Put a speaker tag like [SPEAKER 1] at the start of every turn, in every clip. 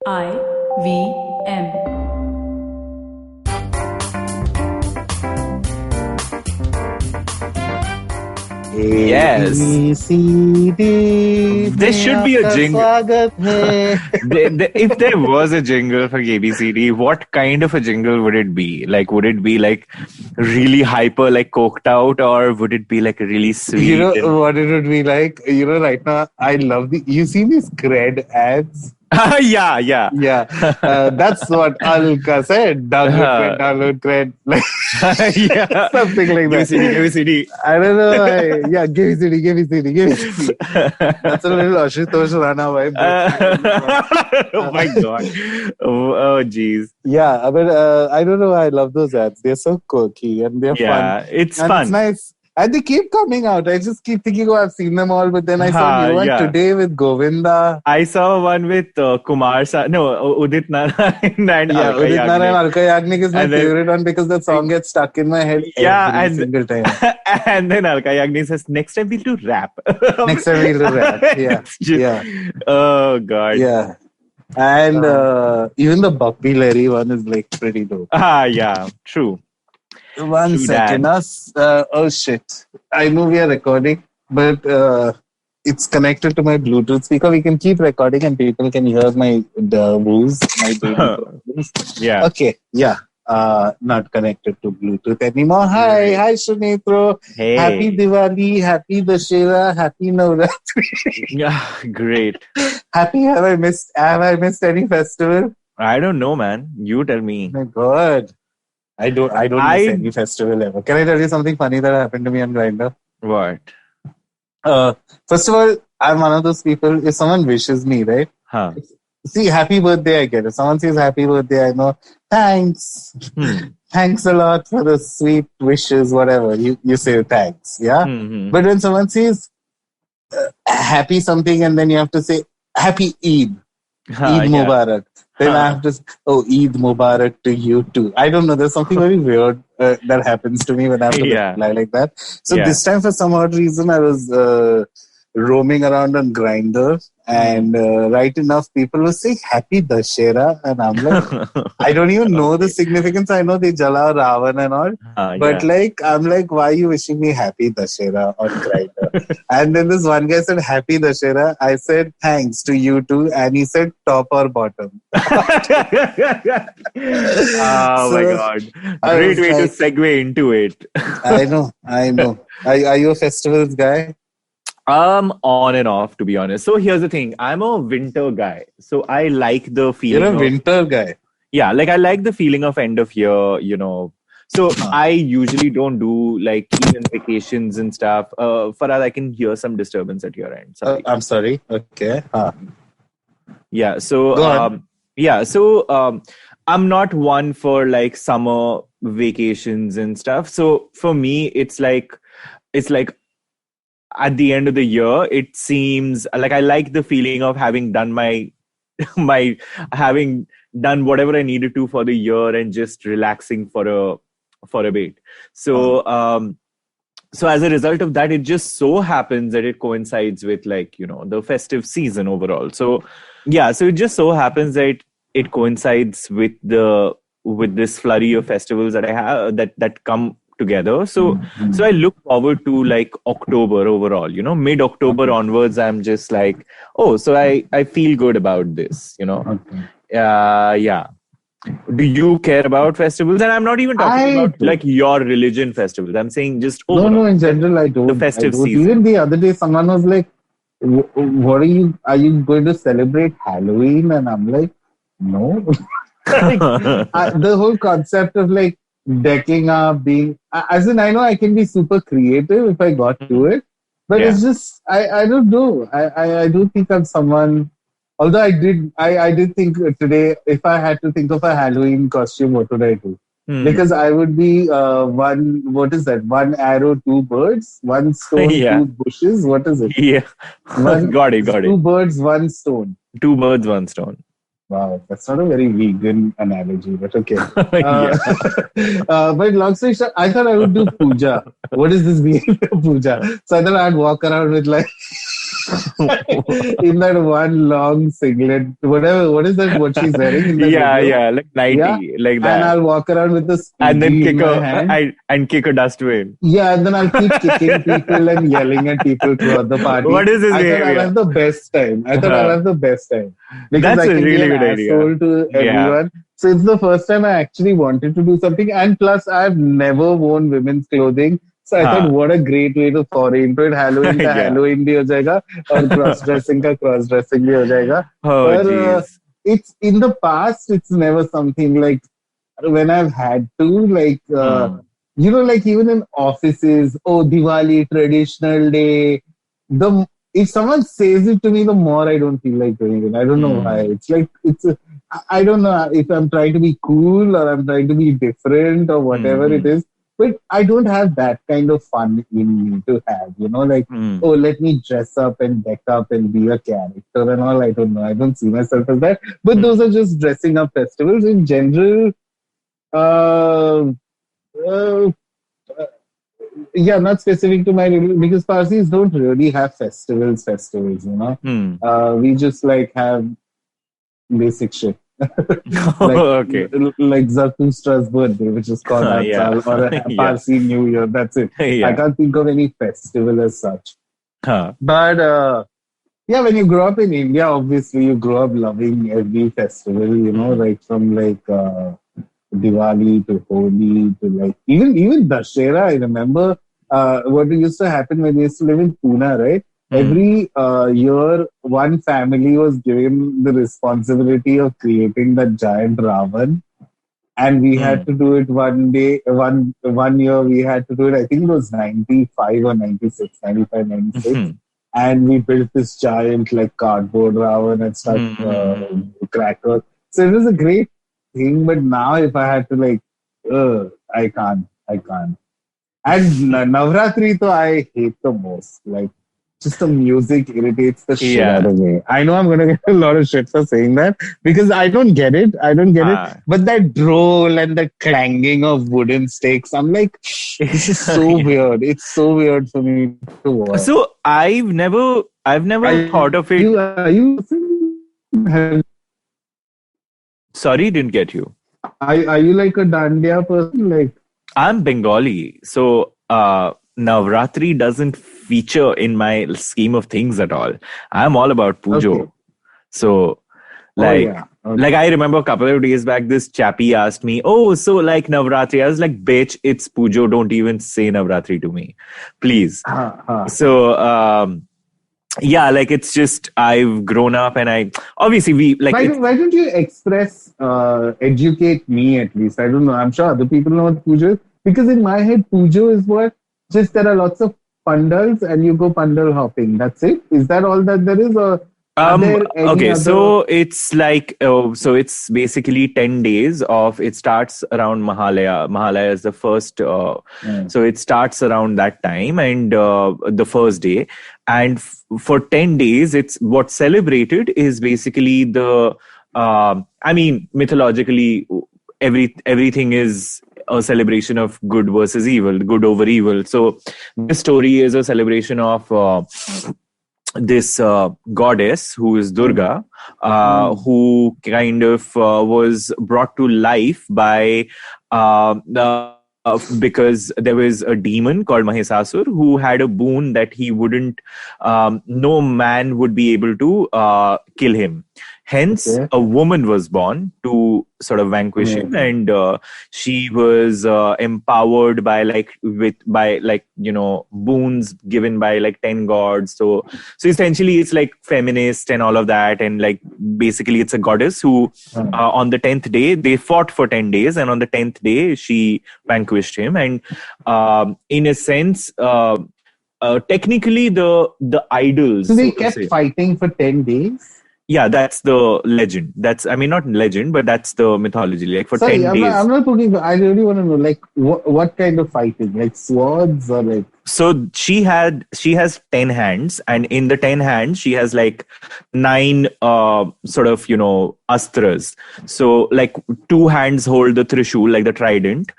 [SPEAKER 1] IVM.
[SPEAKER 2] Yes.
[SPEAKER 3] GAYBCD.
[SPEAKER 2] There should be a jingle.
[SPEAKER 3] Swagat hai.
[SPEAKER 2] If there was a jingle for GAYBCD, what kind of a jingle would it be? Like, would it be like really hyper, like coked out, or would it be like really sweet?
[SPEAKER 3] You know what it would be like? You know, right now, I love you see these cred ads?
[SPEAKER 2] Yeah.
[SPEAKER 3] Yeah. That's what Alka said. Download cred. Like,
[SPEAKER 2] Yeah.
[SPEAKER 3] something like that.
[SPEAKER 2] GAYBCD.
[SPEAKER 3] I don't know. Yeah, GAYBCD. That's a little Ashutosh Rana vibe.
[SPEAKER 2] Oh my God. Oh, geez.
[SPEAKER 3] Yeah, but I don't know. I love those ads. They're so quirky and they're
[SPEAKER 2] Yeah,
[SPEAKER 3] fun.
[SPEAKER 2] it's
[SPEAKER 3] And
[SPEAKER 2] fun.
[SPEAKER 3] it's nice. And they keep coming out. I just keep thinking, oh, I've seen them all. But then I saw new one today with Govinda.
[SPEAKER 2] I saw one with Udit Narayan and
[SPEAKER 3] Yeah,
[SPEAKER 2] Alka
[SPEAKER 3] Udit
[SPEAKER 2] Yagnik.
[SPEAKER 3] Narayan, Alka Yagnik is my
[SPEAKER 2] And then-
[SPEAKER 3] favorite one because that song gets stuck in my head every single time.
[SPEAKER 2] And then Alka Yagnik says, next time we'll do rap.
[SPEAKER 3] Next time we'll do rap. Yeah.
[SPEAKER 2] It's just-
[SPEAKER 3] Yeah.
[SPEAKER 2] Oh, God.
[SPEAKER 3] Yeah. And even the Buppy Larry one is like pretty dope.
[SPEAKER 2] Yeah, true.
[SPEAKER 3] One
[SPEAKER 2] True
[SPEAKER 3] second. Oh shit. I know we are recording, but it's connected to my Bluetooth speaker. We can keep recording and people can hear my woos, my baby problems.
[SPEAKER 2] Yeah.
[SPEAKER 3] Okay. Yeah. Not connected to Bluetooth anymore. Hi Sunetro.
[SPEAKER 2] Hey.
[SPEAKER 3] Happy Diwali, happy Dashera, happy Navratri.
[SPEAKER 2] Yeah, great.
[SPEAKER 3] Happy have I missed any festival?
[SPEAKER 2] I don't know, man. You tell me.
[SPEAKER 3] Oh my God. I don't miss any festival ever. Can I tell you something funny that happened to me on Grindr?
[SPEAKER 2] What?
[SPEAKER 3] First of all, I'm one of those people, if someone wishes me, right?
[SPEAKER 2] Huh.
[SPEAKER 3] See, happy birthday, I get it. Someone says happy birthday, I know. Thanks. Thanks a lot for the sweet wishes, whatever. You say thanks, yeah?
[SPEAKER 2] Mm-hmm.
[SPEAKER 3] But when someone says happy something and then you have to say happy Eid. Eid Mubarak. Then I have to say, Eid Mubarak to you too. I don't know. There's something very weird that happens to me when I have to reply like that. So this time, for some odd reason, I was roaming around on Grindr, and right enough, people were saying Happy Dashera, and I'm like, I don't even know the significance. I know they jala Ravan and all, but I'm like, why are you wishing me Happy Dashera on Grindr? And then this one guy said Happy Dashera. I said thanks to you too, and he said top or bottom.
[SPEAKER 2] Oh my God! Great way to segue into it.
[SPEAKER 3] I know. Are you a festivals guy?
[SPEAKER 2] On and off, to be honest. So here's the thing. I'm a winter guy. So I like the feeling.
[SPEAKER 3] You're a winter guy.
[SPEAKER 2] Yeah, like I like the feeling of end of year, you know. So I usually don't do like even vacations and stuff. Farhad, I can hear some disturbance at your end. Sorry.
[SPEAKER 3] I'm sorry. Okay.
[SPEAKER 2] Yeah. So I'm not one for like summer vacations and stuff. So for me, it's like at the end of the year, it seems like I like the feeling of having done having done whatever I needed to for the year and just relaxing for a bit. So so as a result of that, it just so happens that it coincides with like, you know, the festive season overall. So yeah, so it just so happens that it coincides with this flurry of festivals that I have that come together. So I look forward to like October overall, you know, mid-October onwards, I'm just like, so I feel good about this, you know. Yeah. Do you care about festivals? And I'm not even talking about like your religion festivals. I'm saying just overall.
[SPEAKER 3] No, in general, I don't.
[SPEAKER 2] The festive season.
[SPEAKER 3] Even the other day, someone was like, what are you going to celebrate Halloween? And I'm like, no. The whole concept of like decking up, as in, I know I can be super creative if I got to it, but it's just, I don't know. I do think I'm someone, although I did think today, if I had to think of a Halloween costume, what would I do? Because I would be one arrow, two birds, one stone, two bushes. What is it?
[SPEAKER 2] Yeah. Got it.
[SPEAKER 3] Two birds, one stone.
[SPEAKER 2] Two birds, one stone.
[SPEAKER 3] Wow, that's not a very vegan analogy, but okay. But long story short, I thought I would do puja. What is this behavior puja? So I thought I'd walk around with like in that one long singlet, whatever. What is that? What she's wearing in that video?
[SPEAKER 2] like
[SPEAKER 3] Yeah,
[SPEAKER 2] 90, like
[SPEAKER 3] and
[SPEAKER 2] that.
[SPEAKER 3] I'll walk around with a
[SPEAKER 2] And then
[SPEAKER 3] squeegee in my hand.
[SPEAKER 2] and kick a dustbin.
[SPEAKER 3] Yeah, and then I'll keep kicking people and yelling at people throughout the party.
[SPEAKER 2] What is this
[SPEAKER 3] I thought I'll
[SPEAKER 2] behavior?
[SPEAKER 3] have the best time. I thought I'll have the best time because
[SPEAKER 2] That's
[SPEAKER 3] I
[SPEAKER 2] a
[SPEAKER 3] can be
[SPEAKER 2] really
[SPEAKER 3] an
[SPEAKER 2] good idea.
[SPEAKER 3] asshole to
[SPEAKER 2] Yeah.
[SPEAKER 3] everyone. So it's the first time I actually wanted to do something. And plus, I've never worn women's clothing. So I thought, what a great way to foray into it. Halloween ka
[SPEAKER 2] Yeah.
[SPEAKER 3] Halloween bhi ho jayega, or cross-dressing ka cross-dressing bhi ho jayega.
[SPEAKER 2] Oh,
[SPEAKER 3] But
[SPEAKER 2] jeez.
[SPEAKER 3] it's in the past, it's never something like when I've had to, like, like even in offices, oh, Diwali, traditional day. If someone says it to me, the more I don't feel like doing it. I don't know why. It's like, I don't know if I'm trying to be cool or I'm trying to be different or whatever it is. But I don't have that kind of fun in me to have, like, oh, let me dress up and deck up and be a character and all. I don't know. I don't see myself as that. But those are just dressing up festivals in general. Uh, uh, yeah, not specific to my religion because Parsis don't really have festivals, We just like have basic shit.
[SPEAKER 2] Okay.
[SPEAKER 3] Like Zarathustra's birthday, which is called Natal, or a Parsi New Year. That's it. I can't think of any festival as such. But when you grow up in India, obviously you grow up loving every festival, right from like Diwali to Holi to like even Dussehra. I remember what used to happen when we used to live in Pune, right? Every year, one family was given the responsibility of creating that giant Ravan. And we had to do it one day, one year we had to do it, I think it was 95 or 96, 95, 96. And we built this giant like cardboard Ravan and stuff, crackers. So it was a great thing, but now if I had to like, I can't. And Navratri, though, I hate the most. Like, just the music irritates the shit out of me. I know I'm going to get a lot of shit for saying that because I don't get it. But that droll and the clanging of wooden stakes, I'm like, this is so weird. It's so weird for me to watch.
[SPEAKER 2] So I've never thought of it. Sorry, didn't get you.
[SPEAKER 3] Are you like a Dandiya person? Like,
[SPEAKER 2] I'm Bengali, so Navratri doesn't feature in my scheme of things at all. I'm all about Pujo. Okay. So, like I remember a couple of days back, this chappie asked me, "Oh, so like Navratri?" I was like, "Bitch, it's Pujo. Don't even say Navratri to me, please." So, like it's just I've grown up and I obviously we like.
[SPEAKER 3] Why don't you educate me at least? I don't know. I'm sure other people know what Pujo is because in my head, Pujo is what just there are lots of pandals and you go pandal hopping. That's it. Is that all that there is, or
[SPEAKER 2] okay, so it's like so it's basically 10 days of it starts around Mahalaya is the first so it starts around that time and the first day and for 10 days it's what's celebrated is basically the I mean mythologically everything is a celebration of good versus evil, good over evil. So this story is a celebration of this goddess who is Durga, who kind of was brought to life by because there was a demon called Mahesasur who had a boon that he wouldn't, no man would be able to kill him. Hence, a woman was born to sort of vanquish him, and she was empowered by boons given by like 10 gods. So essentially, it's like feminist and all of that, and like basically, it's a goddess who on the 10th day they fought for 10 days, and on the 10th day she vanquished him, and in a sense. Technically, the idols.
[SPEAKER 3] So they kept fighting for 10 days?
[SPEAKER 2] Yeah, that's the legend. Not legend, but that's the mythology. Like for 10 days.
[SPEAKER 3] I'm not talking. I really want to know, like, what kind of fighting? Like swords or like?
[SPEAKER 2] so she has 10 hands, and in the 10 hands she has like 9 sort of, astras. So like 2 hands hold the trishul, like the trident.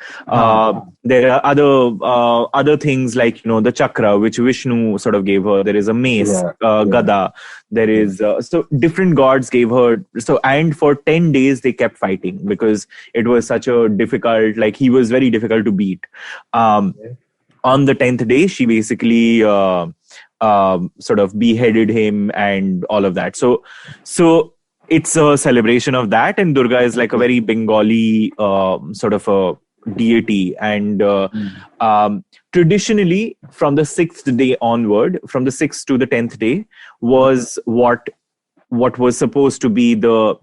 [SPEAKER 2] There are other things like, the chakra which Vishnu sort of gave her. There is a mace, gada. There is so different gods gave her. So, and for 10 days they kept fighting because it was such a difficult, like he was very difficult to beat. On the 10th day, she basically sort of beheaded him and all of that. So it's a celebration of that. And Durga is like a very Bengali sort of a deity. And traditionally, from the 6th day onward, from the 6th to the 10th day, was what was supposed to be the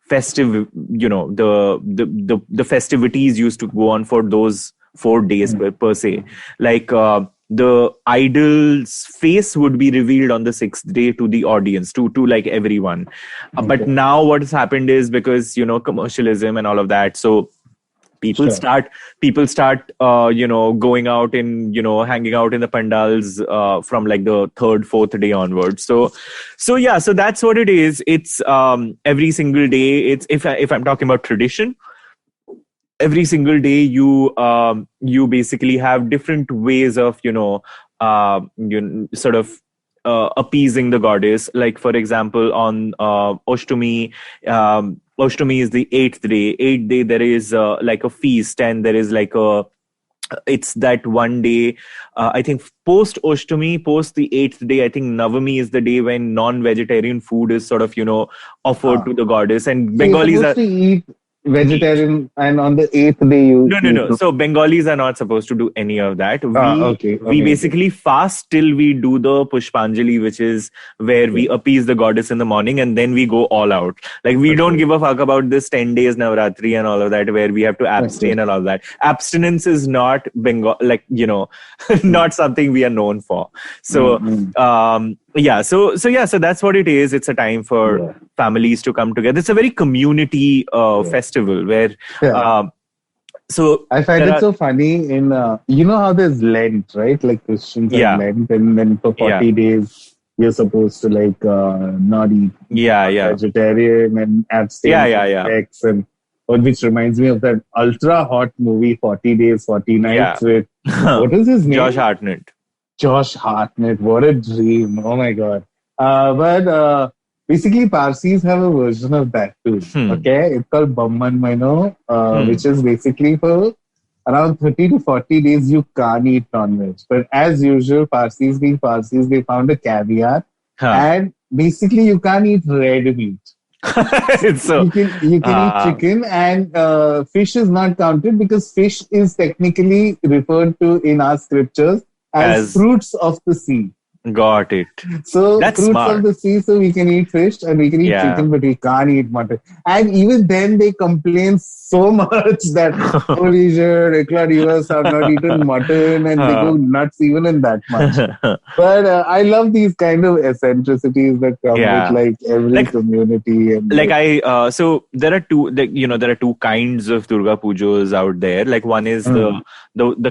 [SPEAKER 2] festive, the festivities used to go on for those 4 days per se. Like the idol's face would be revealed on the 6th day to the audience, to like everyone. But now what has happened is, because commercialism and all of that, so people start going out and hanging out in the pandals from like the 3rd, 4th day onwards. So that's what it is. It's every single day. It's if I'm talking about tradition, every single day you basically have different ways of sort of appeasing the goddess. Like for example, on Ashtami, Ashtami is the 8th day. 8th day there is like a feast, and there is like it's that one day, I think post Ashtami, post the 8th day, I think Navami is the day when non-vegetarian food is sort of offered to the goddess. And
[SPEAKER 3] So you're
[SPEAKER 2] Bengalis
[SPEAKER 3] supposed
[SPEAKER 2] are
[SPEAKER 3] to eat vegetarian, and on the 8th day you
[SPEAKER 2] No. So Bengalis are not supposed to do any of that.
[SPEAKER 3] okay.
[SPEAKER 2] We basically fast till we do the Pushpanjali, which is where we appease the goddess in the morning, and then we go all out. Like we don't give a fuck about this 10 days Navratri and all of that, where we have to abstain and all that. Abstinence is not Bengal, like not something we are known for. So so that's what it is. It's a time for families to come together. It's a very community festival where so
[SPEAKER 3] I find it so funny in how there's Lent, right? Like Christians have Lent, and then for 40 days you're supposed to like not eat vegetarian and abstain from sex, and which reminds me of that ultra hot movie 40 Days, 40 Nights with what is his name? Josh Hartnett. What a dream. Oh my God. But basically Parsis have a version of that too. Okay. It's called Bamman Maino, which is basically for around 30 to 40 days you can't eat non-veg. But as usual, Parsis being Parsis, they found a caviar. And basically you can't eat red meat. So, you can eat chicken, and fish is not counted because fish is technically referred to in our scriptures as fruits of the sea.
[SPEAKER 2] Got it.
[SPEAKER 3] So that's fruits smart. Of the sea, so we can eat fish and we can eat chicken, but we can't eat mutton. And even then they complain so much that holy shit, Ekla have not eaten mutton, and they go nuts even in that much. But I love these kind of eccentricities that come with like every community. And
[SPEAKER 2] so there are two, there are two kinds of Durga Pujas out there. Like one is the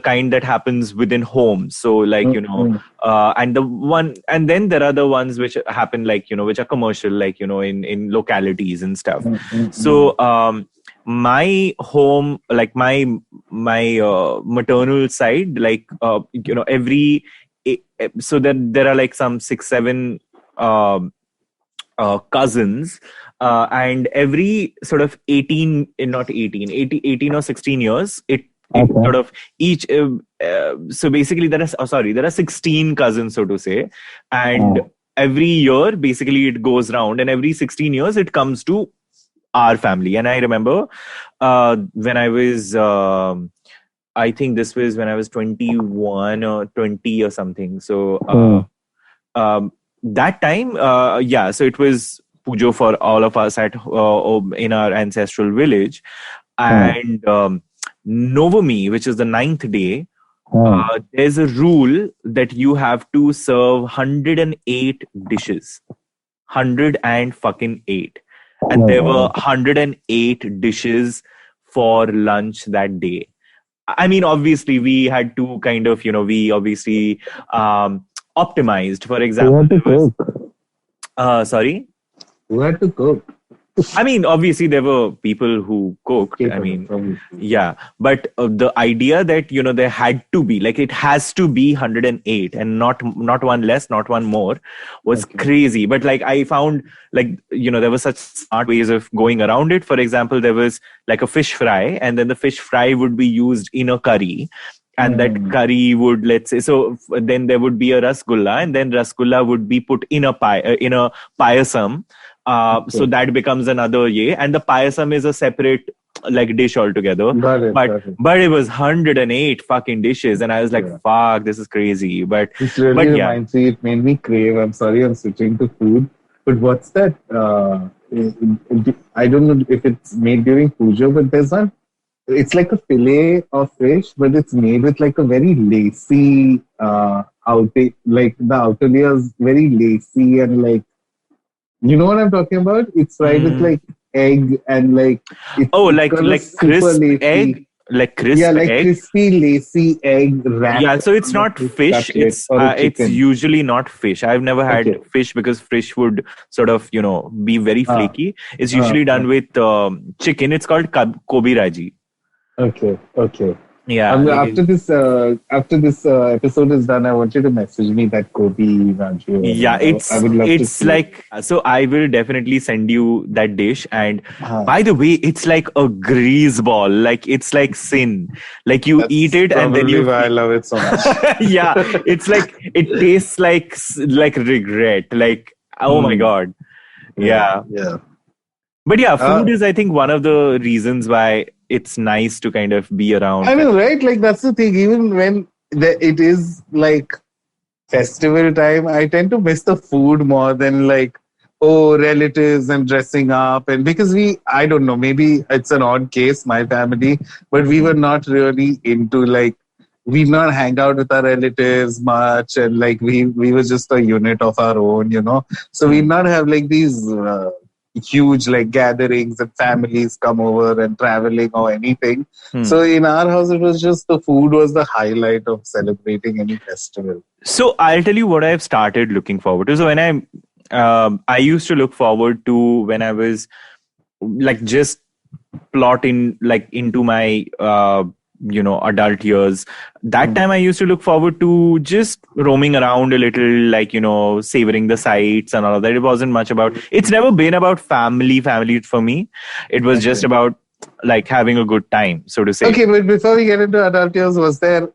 [SPEAKER 2] kind that happens within homes. So like, and the one, and then there are the ones which happen like, which are commercial, like, in localities and stuff. So, my home, like my maternal side, like, every, so that there are like some 6-7 cousins, and every sort of 18 or 16 years, it sort of each, so basically there are 16 cousins, so to say, and every year basically it goes round, and every 16 years it comes to our family. And I remember when I was I think this was when I was 21 or 20 or something. So that time, so it was pujo for all of us at in our ancestral village. And Novami, which is the 9th day, there's a rule that you have to serve 108 dishes. 108. And there were 108 dishes for lunch that day. I mean, obviously, we had to kind of, we obviously optimized. For
[SPEAKER 3] Who
[SPEAKER 2] example,
[SPEAKER 3] had to
[SPEAKER 2] there was,
[SPEAKER 3] cook?
[SPEAKER 2] sorry.
[SPEAKER 3] Who had to cook?
[SPEAKER 2] I mean, obviously, there were people who cooked. I
[SPEAKER 3] People,
[SPEAKER 2] mean,
[SPEAKER 3] obviously.
[SPEAKER 2] yeah. But the idea that, there had to be, like, it has to be 108 and not one less, not one more was
[SPEAKER 3] Okay.
[SPEAKER 2] crazy. But, like, I found, like, there were such smart ways of going around it. For example, there was, like, a fish fry, and then the fish fry would be used in a curry. And that curry would, let's say, so then there would be a rasgulla, and then rasgulla would be put in a pie, in a payasam. So that becomes another and the payasam is a separate like dish altogether.
[SPEAKER 3] Got it.
[SPEAKER 2] But it was 108 fucking dishes, and I was like, fuck, this is crazy.
[SPEAKER 3] This really
[SPEAKER 2] but
[SPEAKER 3] reminds me. It made me crave. I'm sorry, I'm switching to food. But what's that? I don't know if it's made during puja, but there's one. It's like a fillet of fish, but it's made with like a very lacy outer. Like the outer layer is very lacy and like. You know what I'm talking about? It's fried with like egg and like it's
[SPEAKER 2] like crisp
[SPEAKER 3] lacy.
[SPEAKER 2] egg, like crisp egg.
[SPEAKER 3] Crispy lacy egg wrapped.
[SPEAKER 2] Yeah, so it's not fish. It's usually not fish. I've never had fish because fish would sort of be very flaky. It's usually done with chicken. It's called Kobe Raji.
[SPEAKER 3] Okay.
[SPEAKER 2] Yeah.
[SPEAKER 3] After this episode is done, I want you to message me that Kobe Raji.
[SPEAKER 2] Yeah, I would love to see like it. So I will definitely send you that dish. And by the way, it's like a grease ball. Like it's like sin. Like you eat it and then you.
[SPEAKER 3] Why I love it so much.
[SPEAKER 2] Yeah, it's like it tastes like regret. Like oh my god. Yeah. But yeah, food is I think one of the reasons why it's nice to kind of be around.
[SPEAKER 3] I know, right? Like that's the thing. Even when it is like festival time, I tend to miss the food more than like relatives and dressing up. And because I don't know, maybe it's an odd case, my family, but we were not really into like we not hang out with our relatives much, and like we were just a unit of our own, So we not have like these. Huge like gatherings and families come over and traveling or anything. So in our house, it was just the food was the highlight of celebrating any festival.
[SPEAKER 2] So I'll tell you what I've started looking forward to. So when I used to look forward to when I was like just plotting like into my adult years. That time I used to look forward to just roaming around a little, like, savoring the sights and all of that. It wasn't much about, it's never been about family for me. It was just about like having a good time, so to say.
[SPEAKER 3] Okay, but before we get into adult years, was there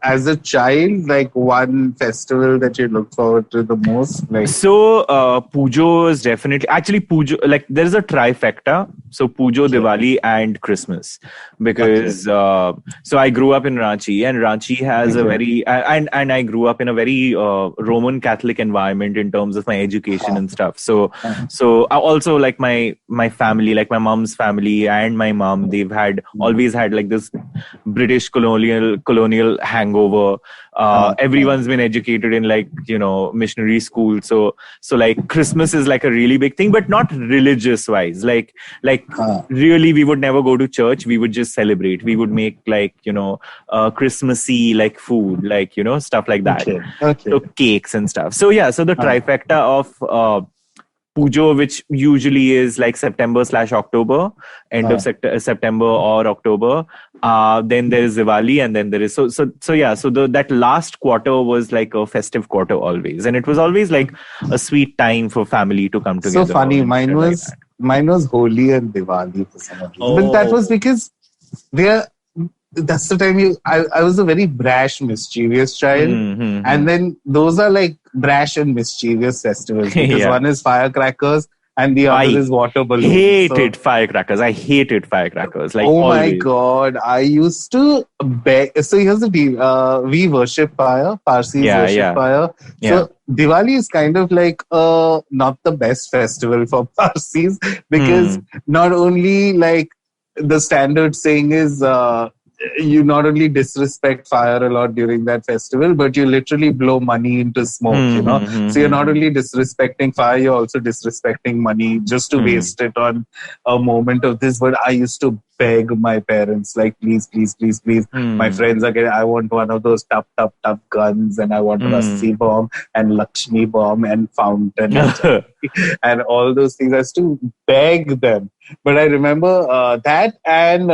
[SPEAKER 3] as a child like one festival that you look forward to the most? Like
[SPEAKER 2] Pujo is definitely actually Pujo. Like there's a trifecta. So Pujo, Diwali, and Christmas, because so I grew up in Ranchi, and Ranchi has a very and I grew up in a very Roman Catholic environment in terms of my education and stuff. So I also like my family, like my mom's family and my mom, they've always had like this British colonial hangover. Everyone's been educated in like missionary school, so like Christmas is like a really big thing, but not religious wise. Like really we would never go to church, we would just celebrate. We would make like Christmassy like food, like stuff like that. So cakes and stuff. So yeah, so the trifecta of Pujo, which usually is like September/October, end of September or October. Then there is Diwali, and then there is so that last quarter was like a festive quarter always, and it was always like a sweet time for family to come together.
[SPEAKER 3] So funny, mine was Holi and Diwali for some reason, but that was because that's the time I was a very brash, mischievous child. And then those are like brash and mischievous festivals because one is firecrackers and the other is water balloons.
[SPEAKER 2] Hated firecrackers. I hated firecrackers. Like
[SPEAKER 3] my God. I used to beg. So here's the deal. We worship fire. Parsis worship fire. So Diwali is kind of like not the best festival for Parsis because not only like the standard saying is you not only disrespect fire a lot during that festival, but you literally blow money into smoke, you know. So you're not only disrespecting fire, you're also disrespecting money just to waste it on a moment of this. But I used to beg my parents, like, please, please, please, please. My friends are getting, I want one of those tough guns, and I want Rassi bomb and Lakshmi bomb and fountain and all those things. I used to beg them. But I remember that, and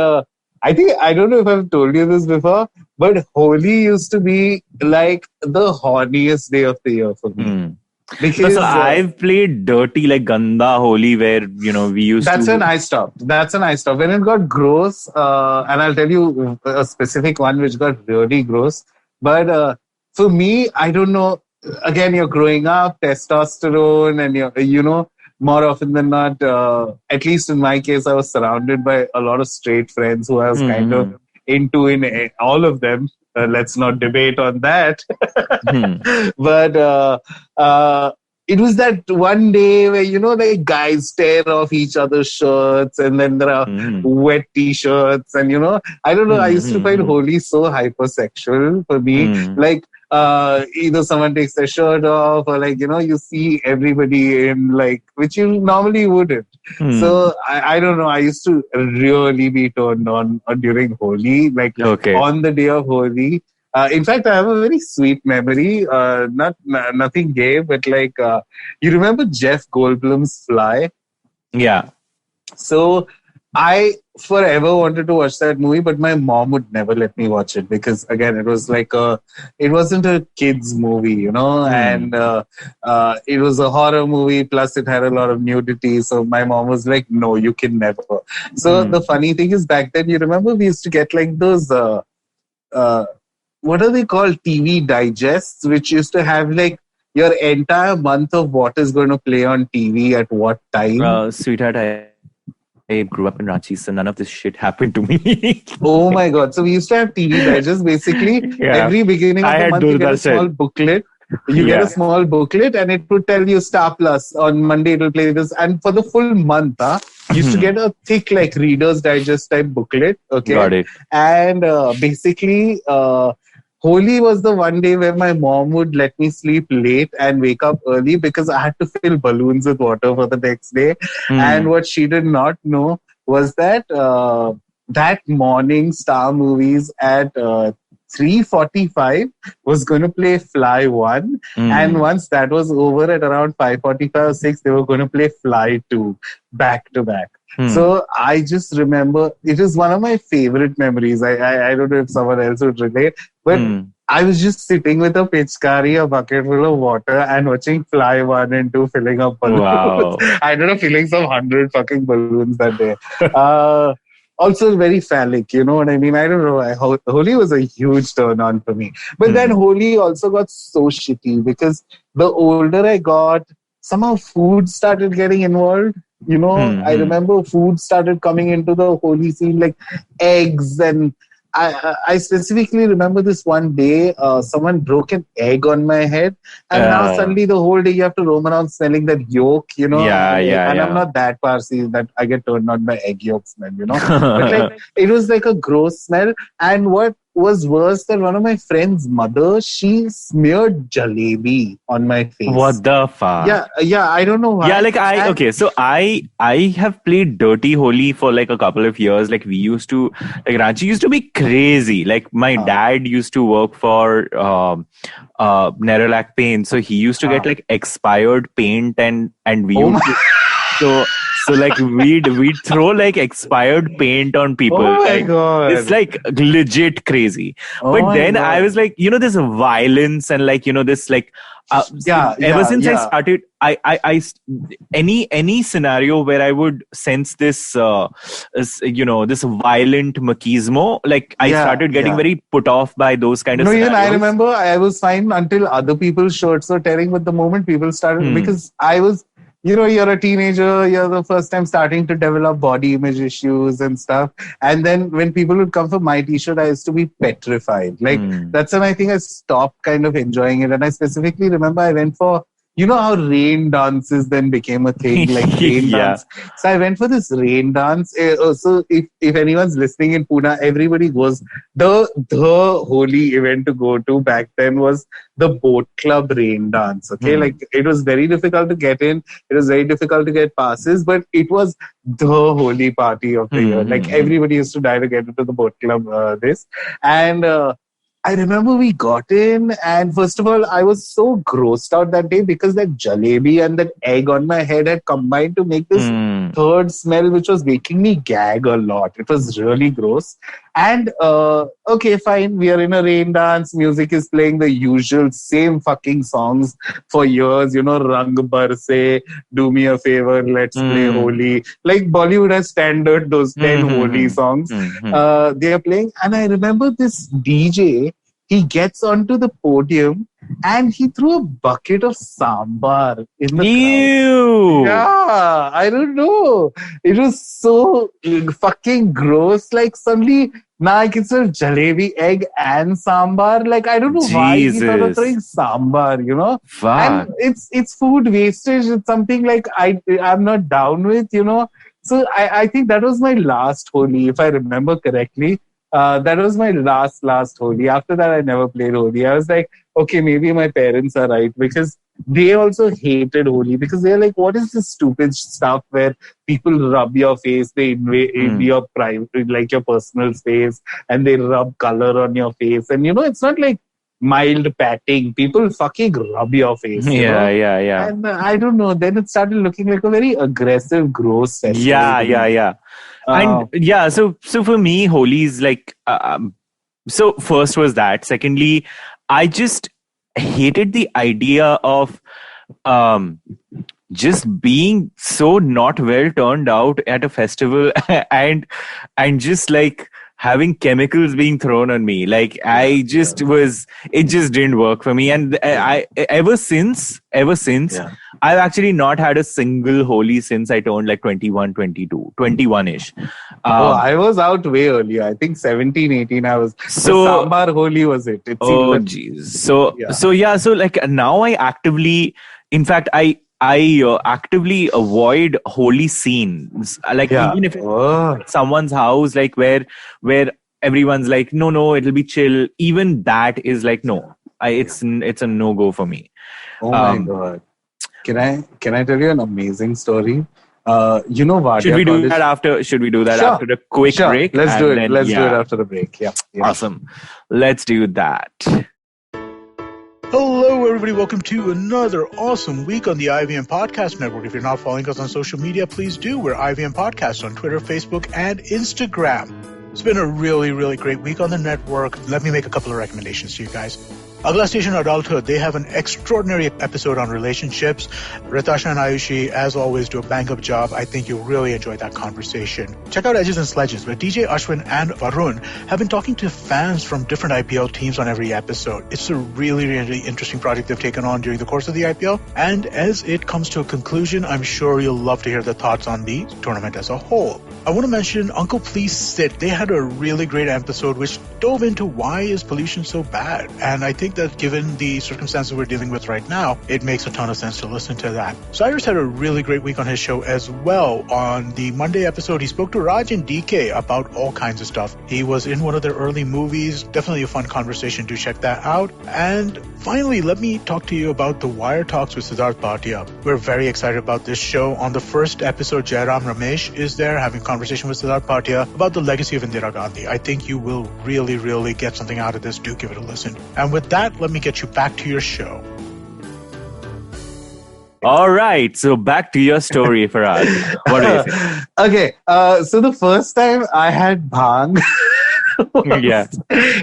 [SPEAKER 3] I think, I don't know if I've told you this before, but Holi used to be like the horniest day of the year for me. Because
[SPEAKER 2] so I've played dirty, like Ganda Holi, where, you know, we used
[SPEAKER 3] that's
[SPEAKER 2] to...
[SPEAKER 3] when I stopped. When it got gross, and I'll tell you a specific one which got really gross. But for me, I don't know. Again, you're growing up, testosterone, and you know, more often than not, at least in my case, I was surrounded by a lot of straight friends who I was kind of into in all of them. Let's not debate on that. But it was that one day where, you know, like guys tear off each other's shirts, and then there are wet t-shirts, and, you know, I don't know, I used to find Holi so hypersexual for me. Like, either someone takes their shirt off, or, like, you know, you see everybody in, like, which you normally wouldn't. So I don't know, I used to really be turned on during Holi, like on the day of Holi. In fact, I have a very sweet memory, nothing gay, but like, you remember Jeff Goldblum's Fly?
[SPEAKER 2] Yeah.
[SPEAKER 3] So I forever wanted to watch that movie, but my mom would never let me watch it because, again, it was like it wasn't a kid's movie, you know, and it was a horror movie. Plus, it had a lot of nudity. So my mom was like, "No, you can never." So the funny thing is, back then, you remember we used to get like those, what are they called? TV digests, which used to have like your entire month of what is going to play on TV at what time.
[SPEAKER 2] Sweetheart, I grew up in Ranchi, so none of this shit happened to me.
[SPEAKER 3] Oh my God. So we used to have TV digest. Basically, every beginning of the month, you get a small booklet. Get a small booklet, and it would tell you Star Plus. On Monday, it will play this. And for the full month, you used to get a thick, like, Reader's Digest type booklet. Okay.
[SPEAKER 2] Got it.
[SPEAKER 3] And basically, Holi was the one day where my mom would let me sleep late and wake up early because I had to fill balloons with water for the next day. And what she did not know was that that morning, Star Movies at 3:45 was going to play Fly 1. And once that was over at around 5:45 or 6, they were going to play Fly 2 back to back. So I just remember, it is one of my favorite memories. I don't know if someone else would relate, but I was just sitting with a pitchkari, a bucket full of water, and watching Fly 1 and 2 filling up balloons.
[SPEAKER 2] Wow.
[SPEAKER 3] I don't know, filling some 100 fucking balloons that day. Also very phallic, you know what I mean? I don't know. Holi was a huge turn on for me. But then Holi also got so shitty because the older I got, somehow food started getting involved. You know, I remember food started coming into the Holi scene, like eggs. And I specifically remember this one day, someone broke an egg on my head. And now suddenly the whole day you have to roam around smelling that yolk, you know. And I'm not that Parsi that I get turned on by egg yolk smell, you know. But like, it was like a gross smell. And what was worse than, one of my friend's mother, she smeared jalebi on my face.
[SPEAKER 2] What the fuck?
[SPEAKER 3] Yeah, I don't know why.
[SPEAKER 2] Yeah, like so I have played dirty Holi for like a couple of years. Like, we used to, like, Ranchi used to be crazy. Like, my dad used to work for Nerolac Paint, so he used to get like expired paint, and we used to so like we'd throw like expired paint on people.
[SPEAKER 3] Oh my
[SPEAKER 2] like,
[SPEAKER 3] God.
[SPEAKER 2] It's like legit crazy. But then I was like, you know, this violence and like, you know, this like ever since I started, I any scenario where I would sense this you know, this violent machismo, like I started getting very put off by those kind of scenarios.
[SPEAKER 3] Even I remember I was fine until other people's shirts were tearing, but the moment people started, because I was, you know, you're a teenager, you're the first time starting to develop body image issues and stuff. And then when people would come for my t-shirt, I used to be petrified. Like, that's when I think I stopped kind of enjoying it. And I specifically remember I went for, you know how rain dances then became a thing, like rain
[SPEAKER 2] Yeah.
[SPEAKER 3] dance. So I went for this rain dance. So if anyone's listening in Pune, everybody goes. The holy event to go to back then was the boat club rain dance. Okay, like it was very difficult to get in. It was very difficult to get passes, but it was the holy party of the year. Like everybody used to die to get into the boat club. And I remember we got in, and first of all, I was so grossed out that day because that jalebi and that egg on my head had combined to make this third smell, which was making me gag a lot. It was really gross. And okay, fine, we are in a rain dance. Music is playing the usual same fucking songs for years. You know, Rang Barse, Do Me a Favor, Let's Play Holi. Like Bollywood has standard those 10 Holi songs. They are playing, and I remember this DJ. He gets onto the podium and he threw a bucket of sambar in the crowd. Yeah, I don't know. It was so fucking gross. Like suddenly, now I can serve jalebi, egg and sambar. Like I don't know why he thought of throwing sambar, you know. And it's food wastage. It's something like I'm not down with, you know. So I think that was my last Holi, if I remember correctly. That was my last Holi. After that, I never played Holi. I was like, okay, maybe my parents are right, because they also hated Holi, because they're like, what is this stupid stuff where people rub your face, they invade your private, like your personal space, and they rub color on your face. And you know, it's not like mild patting. People fucking rub your face. You know?
[SPEAKER 2] Yeah.
[SPEAKER 3] And I don't know. Then it started looking like a very aggressive, gross festival.
[SPEAKER 2] Yeah. And so for me, Holi is like, so first was that. Secondly, I just hated the idea of just being so not well turned out at a festival and just like having chemicals being thrown on me. Like it just didn't work for me. And I ever since I've actually not had a single Holi since I turned like 21, 22, 21-ish.
[SPEAKER 3] I was out way earlier. I think 17, 18 I was. So the Sambar Holi was it.
[SPEAKER 2] Jeez. So like now I actively, in fact, I actively avoid holy scenes. Like even if it's someone's house, like where everyone's like, no, it'll be chill. Even that is like, no, it's a no-go for me.
[SPEAKER 3] Oh my God. Can I tell you an amazing story? You know what?
[SPEAKER 2] Should we do that after the quick break?
[SPEAKER 3] Let's do it. Let's do it after the break. Yeah.
[SPEAKER 2] Awesome. Let's do that.
[SPEAKER 1] Hello, everybody. Welcome to another awesome week on the IVM Podcast Network. If you're not following us on social media, please do. We're IVM Podcast on Twitter, Facebook, and Instagram. It's been a really, really great week on the network. Let me make a couple of recommendations to you guys. Agla Station Adulthood, they have an extraordinary episode on relationships. Ritasha and Ayushi, as always, do a bang-up job. I think you'll really enjoy that conversation. Check out Edges and Sledges, where DJ Ashwin and Varun have been talking to fans from different IPL teams on every episode. It's a really, really interesting project they've taken on during the course of the IPL. And as it comes to a conclusion, I'm sure you'll love to hear the thoughts on the tournament as a whole. I want to mention Uncle Please Sit. They had a really great episode which dove into why is pollution so bad. And I think that given the circumstances we're dealing with right now, it makes a ton of sense to listen to that. Cyrus had a really great week on his show as well. On the Monday episode, he spoke to Raj and DK about all kinds of stuff. He was in one of their early movies. Definitely a fun conversation. Do check that out. And finally, let me talk to you about the Wire Talks with Siddharth Bhatia. We're very excited about this show. On the first episode, Jairam Ramesh is there having a conversation with Siddharth Bhatia about the legacy of Indira Gandhi. I think you will really, really get something out of this. Do give it a listen. And with that, let me get you back to your show.
[SPEAKER 2] All right. So back to your story, Farhad. What do you think?
[SPEAKER 3] Okay. So the first time I had bhang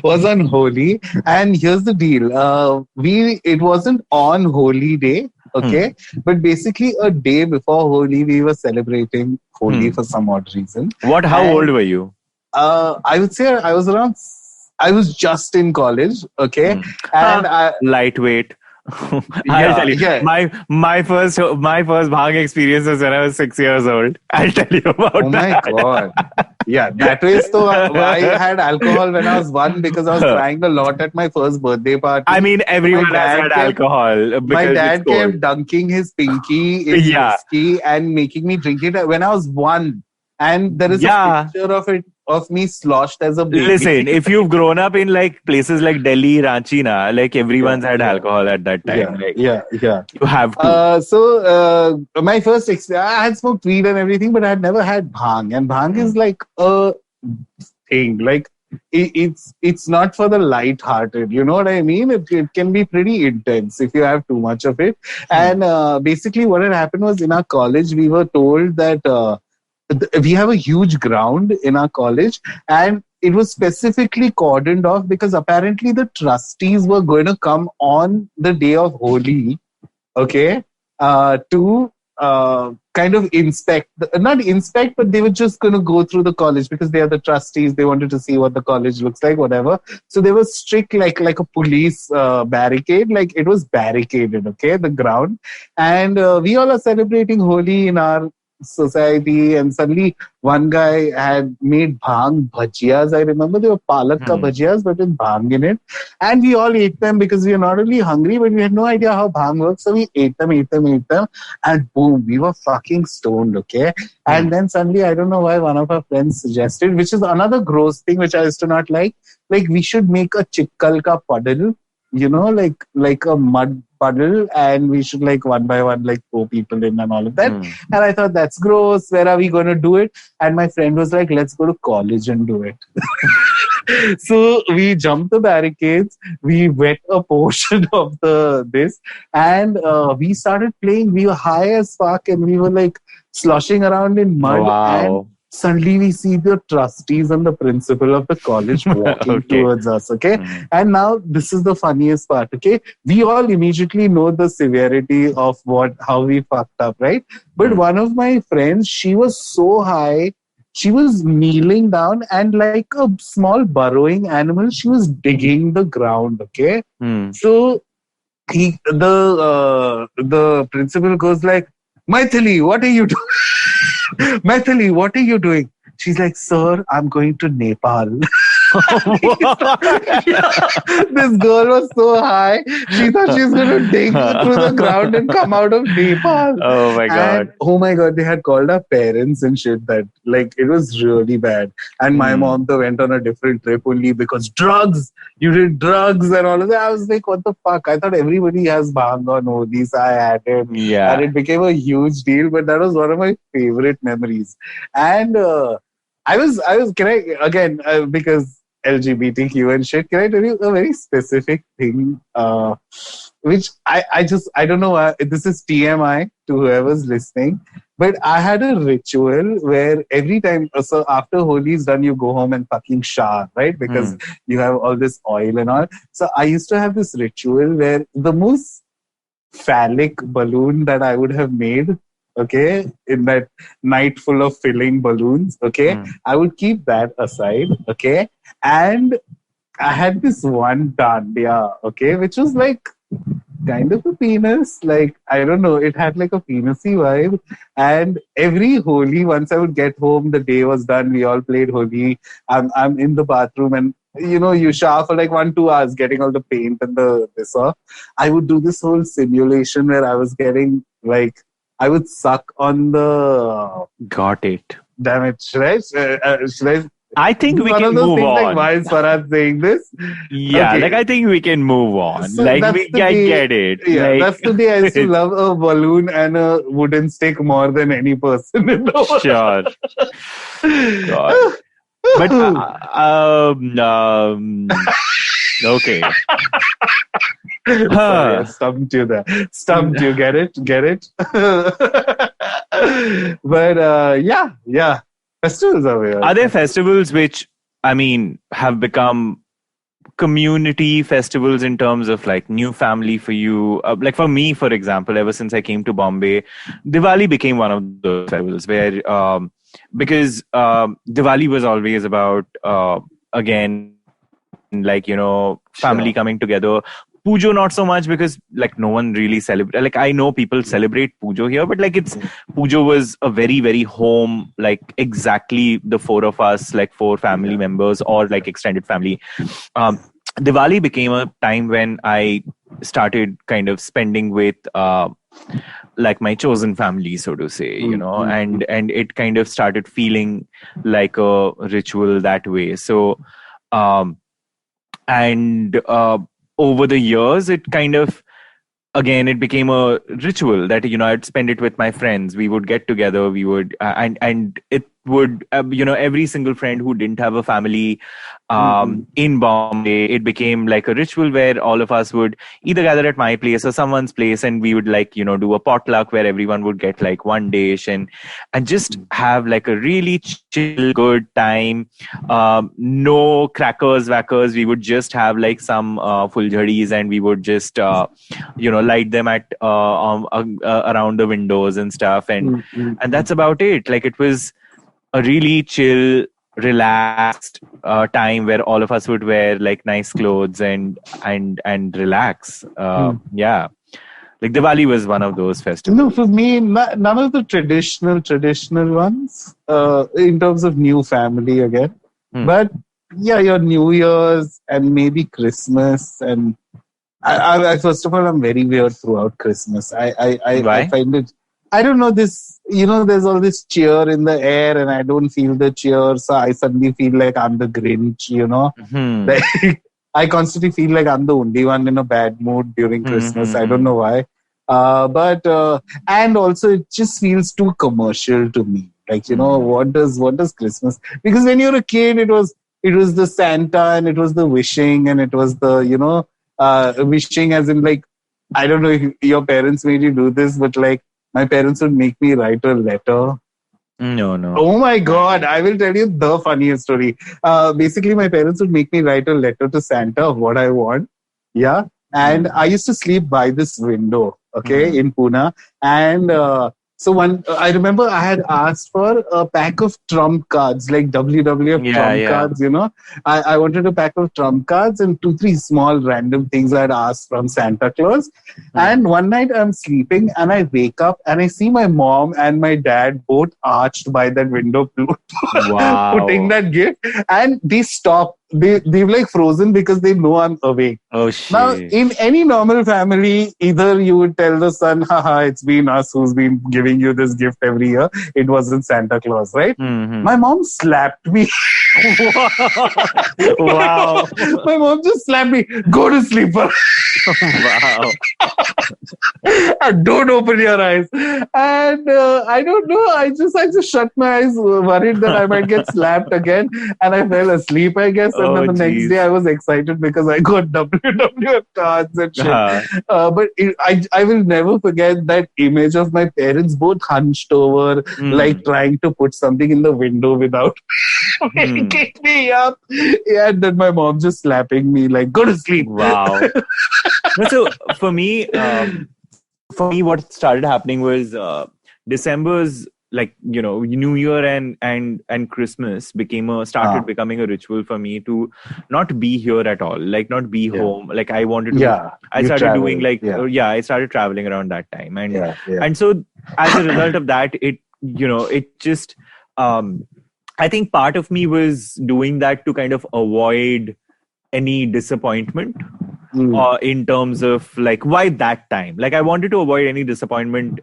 [SPEAKER 3] was on Holi. And here's the deal. It wasn't on Holi day. Okay. But basically a day before Holi, we were celebrating Holi for some odd reason.
[SPEAKER 2] How old were you?
[SPEAKER 3] I would say I was just in college. Okay. And
[SPEAKER 2] lightweight. I'll tell you.
[SPEAKER 3] Yeah.
[SPEAKER 2] My first bhang experience was when I was 6 years old. I'll tell you about
[SPEAKER 3] Oh my
[SPEAKER 2] that.
[SPEAKER 3] God. Yeah, that way. So I had alcohol when I was 1 because I was crying a lot at my first birthday party.
[SPEAKER 2] I mean,
[SPEAKER 3] So my
[SPEAKER 2] everyone has had alcohol
[SPEAKER 3] my
[SPEAKER 2] because it's
[SPEAKER 3] dad
[SPEAKER 2] cold.
[SPEAKER 3] kept dunking his pinky in
[SPEAKER 2] Yeah.
[SPEAKER 3] whiskey and making me drink it when I was 1. And there is a
[SPEAKER 2] Yeah.
[SPEAKER 3] picture of me sloshed as a baby.
[SPEAKER 2] Listen, if you've grown up in like places like Delhi, Ranchi, na, like everyone's had alcohol at that time.
[SPEAKER 3] Yeah.
[SPEAKER 2] You have to.
[SPEAKER 3] So my first experience, I had smoked weed and everything, but I had never had bhang. And bhang is like a thing. Like it's not for the light-hearted. You know what I mean? It can be pretty intense if you have too much of it. And basically, what had happened was in our college, we were told that we have a huge ground in our college, and it was specifically cordoned off because apparently the trustees were going to come on the day of Holi, okay, to kind of not inspect, but they were just going to go through the college because they are the trustees. They wanted to see what the college looks like, whatever. So they were strict, like a police barricade, like it was barricaded, okay, the ground. And we all are celebrating Holi in our society, and suddenly one guy had made bhang bhajiyas. I remember they were palak ka bhajiyas, but with bhang in it. And we all ate them because we were not only hungry, but we had no idea how bhang works. So we ate them. And boom, we were fucking stoned, okay? And then suddenly, I don't know why one of our friends suggested, which is another gross thing which I used to not like we should make a chikkal ka puddle, you know, like a mud puddle, and we should like one by one like throw people in and all of that. And I thought, that's gross. Where are we going to do it? And my friend was like, let's go to college and do it. So we jumped the barricades, we wet a portion of this, and we started playing. We were high as fuck, and we were like sloshing around in mud.
[SPEAKER 2] Wow.
[SPEAKER 3] And suddenly we see the trustees and the principal of the college walking towards us, okay? And now this is the funniest part, okay? We all immediately know the severity of how we fucked up, right? But one of my friends, she was so high, she was kneeling down, and like a small burrowing animal, she was digging the ground, okay? So the principal goes like, Maithili, what are you doing? Maithili, what are you doing? She's like, sir, I'm going to Nepal. This girl was so high, she thought she was going to dig through the ground and come out of Nepal.
[SPEAKER 2] Oh my God.
[SPEAKER 3] And, oh my God, they had called our parents and shit. That, like, it was really bad. And my mom went on a different trip only because drugs. You did drugs and all of that. I was like, what the fuck? I thought everybody has bhang on Holi. I had it.
[SPEAKER 2] Yeah.
[SPEAKER 3] And it became a huge deal. But that was one of my favorite memories. And I was, can I, again, because LGBTQ and shit, can I tell you a very specific thing, which I don't know why, this is TMI to whoever's listening, but I had a ritual where every time, so after Holi is done, you go home and fucking shower, right? Because you have all this oil and all. So I used to have this ritual where the most phallic balloon that I would have made, okay, in that night full of filling balloons, okay, I would keep that aside, okay, and I had this one dandiya, okay, which was like kind of a penis, like, I don't know, it had like a penisy vibe, and every Holi, once I would get home, the day was done, we all played Holi, I'm in the bathroom, and you know, you shower for like 1-2 hours getting all the paint and this off. I would do this whole simulation where I was getting like, I would suck on the...
[SPEAKER 2] Got it.
[SPEAKER 3] Damn it. Should I
[SPEAKER 2] I think we can move on.
[SPEAKER 3] Like, why is Farhad saying this?
[SPEAKER 2] Yeah,
[SPEAKER 3] okay.
[SPEAKER 2] Like I think we can move on.
[SPEAKER 3] So
[SPEAKER 2] like I get it.
[SPEAKER 3] Yeah,
[SPEAKER 2] like,
[SPEAKER 3] that's the day I used to love a balloon and a wooden stick more than any person in the world.
[SPEAKER 2] Sure. God. But okay.
[SPEAKER 3] Sorry, I stumped you there. Stumped you. Get it? But yeah. Festivals are weird.
[SPEAKER 2] Are there festivals which, I mean, have become community festivals in terms of like new family for you? Like for me, for example, ever since I came to Bombay, Diwali became one of those festivals where, because Diwali was always about, again, like, you know, family coming together. Pujo not so much, because like no one really celebrate. Like I know people celebrate Pujo here, but like Pujo was a very, very home, like exactly the four of us, like four family members or like extended family. Diwali became a time when I started kind of spending with like my chosen family, so to say, and it kind of started feeling like a ritual that way. So and over the years, it kind of, again, it became a ritual that I'd spend it with my friends. We would get together, we would and it would every single friend who didn't have a family in Bombay, it became like a ritual where all of us would either gather at my place or someone's place, and we would like do a potluck where everyone would get like one dish and just have like a really chill good time. No crackers whackers, we would just have like some fuljhadis, and we would just light them at around the windows and stuff, and that's about it. Like it was a really chill, relaxed time where all of us would wear like nice clothes and relax. Yeah, like Diwali was one of those festivals.
[SPEAKER 3] No, for me, none of the traditional ones. In terms of new family again, but yeah, your New Year's and maybe Christmas. And I first of all, I'm very weird throughout Christmas. I find it. I don't know this. There's all this cheer in the air, and I don't feel the cheer, so I suddenly feel like I'm the Grinch. Like I constantly feel like I'm the only one in a bad mood during Christmas. I don't know why, but and also it just feels too commercial to me. Like what does Christmas? Because when you're a kid, it was the Santa, and it was the wishing, and it was the wishing as in like, I don't know if your parents made you do this, but like my parents would make me write a letter.
[SPEAKER 2] No.
[SPEAKER 3] Oh my God, I will tell you the funniest story. Basically, my parents would make me write a letter to Santa of what I want. Yeah. And I used to sleep by this window, in Pune. And so I remember I had asked for a pack of trump cards, like WWF cards, I wanted a pack of trump cards and 2-3 small random things I'd asked from Santa Claus. And one night I'm sleeping and I wake up and I see my mom and my dad both arched by that window putting that gift, and they stop. They've like frozen because they know I'm awake.
[SPEAKER 2] Oh shit.
[SPEAKER 3] Now, in any normal family, either you would tell the son, haha, it's been us who's been giving you this gift every year. It wasn't Santa Claus, right? My mom slapped me.
[SPEAKER 2] Wow.
[SPEAKER 3] My mom just slapped me. Go to sleep.
[SPEAKER 2] Wow.
[SPEAKER 3] And don't open your eyes. And I don't know. I just shut my eyes, worried that I might get slapped again. And I fell asleep, I guess. And then the next day I was excited because I got WWF cards and shit. But I will never forget that image of my parents both hunched over, like trying to put something in the window without waking me up. Yeah, and then my mom just slapping me like, go to sleep.
[SPEAKER 2] Wow. So for me, what started happening was December's, like New Year and Christmas started becoming a ritual for me to not be here at all, like not be home. Like I wanted to. I started doing like I started traveling around that time, and so as a result of that, it just I think part of me was doing that to kind of avoid any disappointment. In terms of like, why that time? Like I wanted to avoid any disappointment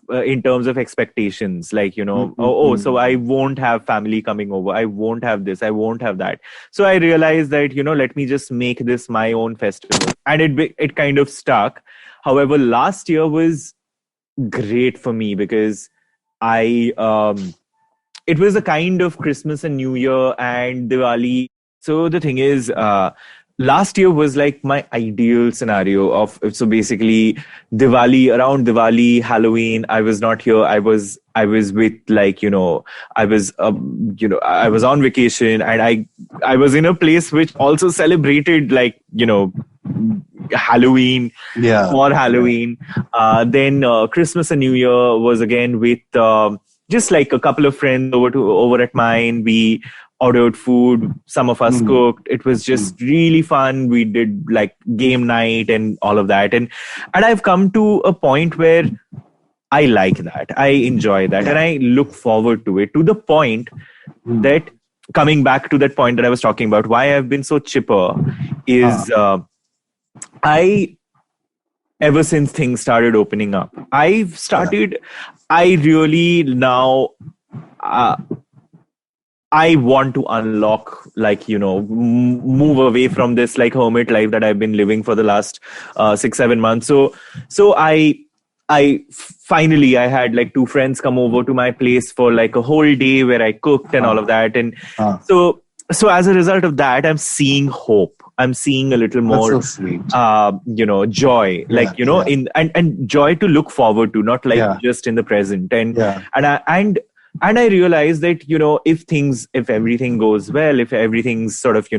[SPEAKER 2] in terms of expectations, like so I won't have family coming over, I won't have this, I won't have that. So I realized that let me just make this my own festival, and it kind of stuck. However, last year was great for me because it was a kind of Christmas and New Year and Diwali. So the thing is, last year was like my ideal scenario of, so basically around Diwali, Halloween, I was not here. I was with like, I was on vacation, and I was in a place which also celebrated like, Halloween for Halloween. Then Christmas and New Year was again with just like a couple of friends over at mine. We ordered food. Some of us cooked. It was just really fun. We did like game night and all of that. And I've come to a point where I like that. I enjoy that. And I look forward to it, to the point that, coming back to that point that I was talking about, why I've been so chipper is ever since things started opening up, I really now, I want to unlock, like, move away from this like hermit life that I've been living for the last 6-7 months. So I finally, I had like 2 friends come over to my place for like a whole day where I cooked and all of that. And so as a result of that, I'm seeing hope. I'm seeing a little more,
[SPEAKER 3] That's so sweet.
[SPEAKER 2] Joy, and joy to look forward to, not like just in the present. And I realized that, if everything goes well, if everything's sort of,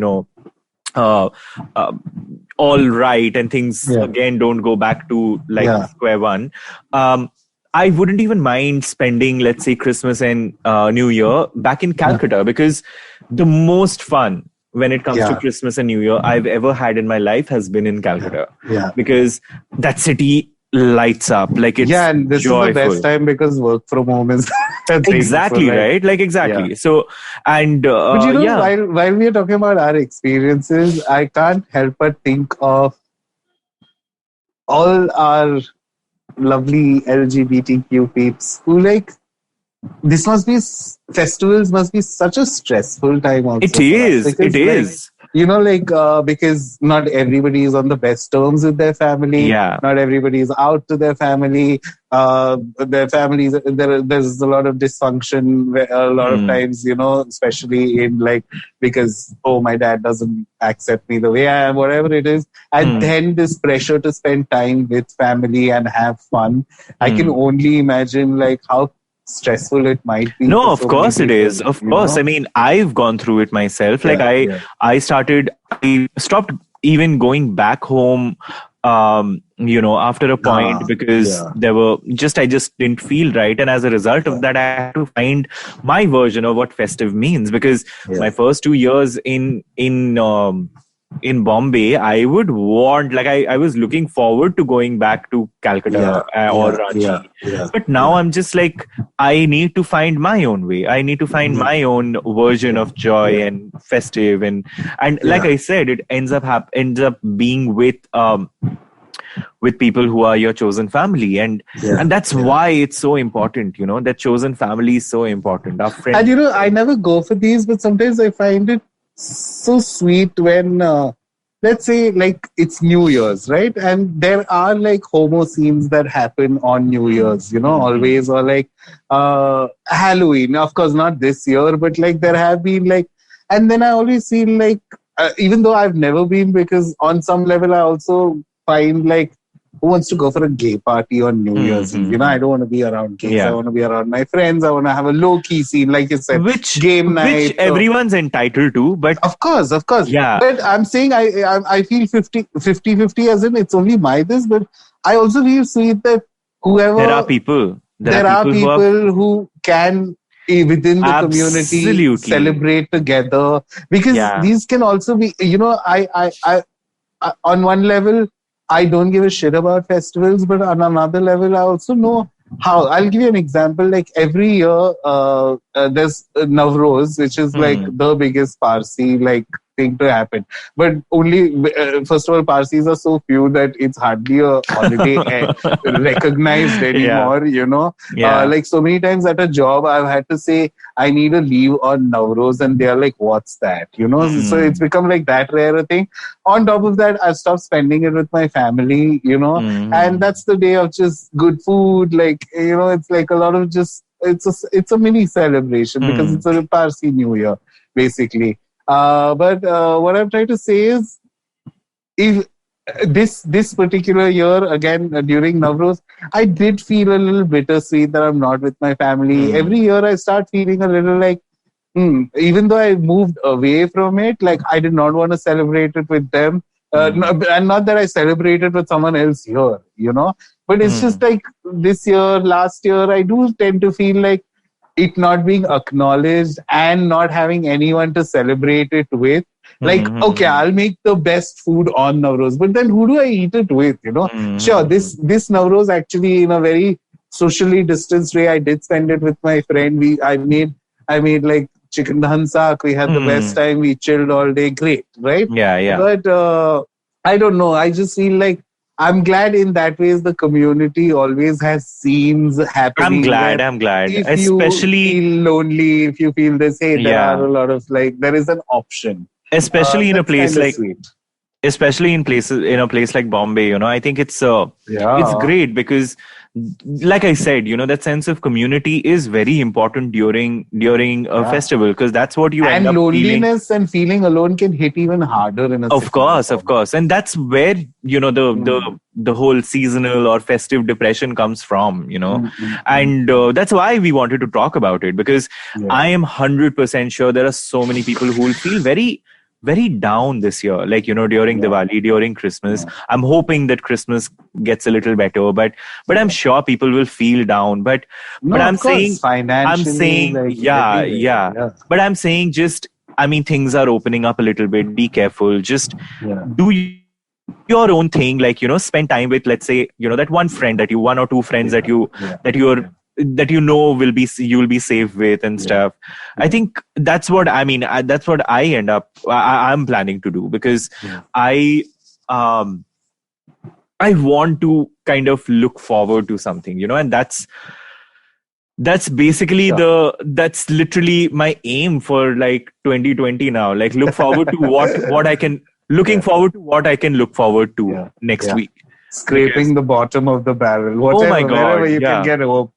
[SPEAKER 2] all right, and things again don't go back to like square one, I wouldn't even mind spending, let's say, Christmas and New Year back in Calcutta, because the most fun when it comes to Christmas and New Year I've ever had in my life has been in Calcutta. Because that city lights up, like it's
[SPEAKER 3] and this
[SPEAKER 2] joyful.
[SPEAKER 3] is the best time because work from home is
[SPEAKER 2] exactly right? Like exactly. So, and
[SPEAKER 3] but while we are talking about our experiences, I can't help but think of all our lovely LGBTQ peeps who, like, festivals must be such a stressful time also.
[SPEAKER 2] It is.
[SPEAKER 3] Because not everybody is on the best terms with their family. Not everybody is out to their family. Their families, there's a lot of dysfunction a lot of times, especially in like, because, my dad doesn't accept me the way I am, whatever it is. And then this pressure to spend time with family and have fun. I can only imagine like how stressful it might be.
[SPEAKER 2] No, of course it is. Of course. I mean, I've gone through it myself. Like I stopped even going back home, after a point, because I just didn't feel right. And as a result of that, I had to find my version of what festive means, because my first 2 years in Bombay, I would want, like, I was looking forward to going back to Calcutta or Ranchi. But now I'm just like, I need to find my own way. I need to find my own version of joy and festive. And like I said, it ends up being with people who are your chosen family. And that's why it's so important, that chosen family is so important. Our friends.
[SPEAKER 3] And I never go for these, but sometimes I find it so sweet when let's say like it's New Year's, right? And there are like homo scenes that happen on New Year's, always, or like Halloween. Of course, not this year, but like there have been like, and then I always feel like, even though I've never been, because on some level I also find like, who wants to go for a gay party on New Year's Eve? I don't want to be around gays. I want to be around my friends. I want to have a low-key scene, like you said, game night.
[SPEAKER 2] Which everyone's entitled to, but...
[SPEAKER 3] Of course. Yeah. But I'm saying I feel 50-50 as in it's only my this, but I also feel sweet that whoever...
[SPEAKER 2] There are people
[SPEAKER 3] who can, within the community, celebrate together. Because these can also be, I on one level... I don't give a shit about festivals, but on another level, I also know how. I'll give you an example. Like every year, there's Navroz, which is like the biggest Parsi thing to happen. But only, first of all, Parsis are so few that it's hardly a holiday recognized anymore, like so many times at a job, I've had to say, I need a leave on Navroz, and they're like, what's that? So it's become like that rare a thing. On top of that, I've stopped spending it with my family, and that's the day of just good food. Like, it's like a lot of just, it's a mini celebration because it's a Parsi New Year, basically. But what I'm trying to say is, if this particular year, again, during Navroz, I did feel a little bittersweet that I'm not with my family. Every year I start feeling a little like, even though I moved away from it, like I did not want to celebrate it with them. And not that I celebrated with someone else here, but it's just like this year, last year, I do tend to feel like it not being acknowledged and not having anyone to celebrate it with. Like, okay, I'll make the best food on Navroz, but then who do I eat it with? Sure, this Navroz actually, in a very socially distanced way, I did spend it with my friend. I made like chicken dhan saak. We had the best time. We chilled all day. Great, right?
[SPEAKER 2] Yeah.
[SPEAKER 3] But I don't know. I just feel like I'm glad in that ways the community always has scenes happening.
[SPEAKER 2] I'm glad.
[SPEAKER 3] If
[SPEAKER 2] Especially,
[SPEAKER 3] you feel lonely, if you feel this, hey, there are a lot of there is an option.
[SPEAKER 2] Especially in a place like,
[SPEAKER 3] sweet.
[SPEAKER 2] Especially in a place like Bombay, I think it's great because, like I said, that sense of community is very important during a festival, because that's what you end up feeling.
[SPEAKER 3] And loneliness and feeling alone can hit even harder in a
[SPEAKER 2] Of course. And that's where, the whole seasonal or festive depression comes from, and that's why we wanted to talk about it, because I am 100% sure there are so many people who will feel very, very down this year, like, during Diwali, during Christmas. I'm hoping that Christmas gets a little better, but I'm sure people will feel down. But I'm saying, but I'm saying things are opening up a little bit. Be careful. Just do your own thing. Like, spend time with, let's say, that one or two friends that you will be safe with and stuff. I think that's what that's what I'm planning to do, because I want to kind of look forward to something, and that's basically that's literally my aim for like 2020 now. Like, look forward to what I can look forward to next week.
[SPEAKER 3] Scraping the bottom of the barrel. Wherever you can get hope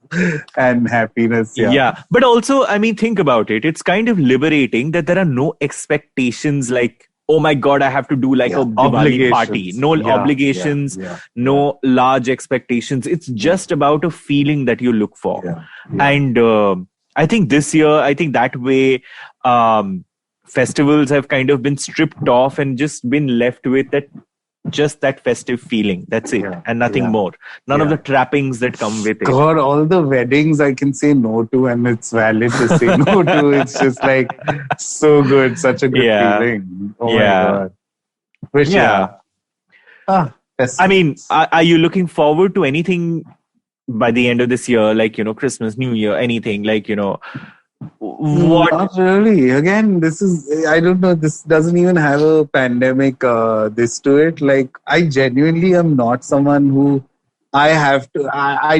[SPEAKER 3] and happiness.
[SPEAKER 2] Yeah. But also, think about it. It's kind of liberating that there are no expectations like, oh my God, I have to do like a Diwali party. No obligations, no large expectations. It's just about a feeling that you look for. And I think this year, that way, festivals have kind of been stripped off and just been left with that festive feeling. That's it. And nothing more. None of the trappings that come with it.
[SPEAKER 3] God, all the weddings I can say no to, and it's valid to say no to. It's just like so good. Such a good feeling. Oh my God. Which,
[SPEAKER 2] are you looking forward to anything by the end of this year? Like, Christmas, New Year, anything like, what?
[SPEAKER 3] Not really. Again, I don't know, this doesn't even have a pandemic this to it. Like, I genuinely am not someone who I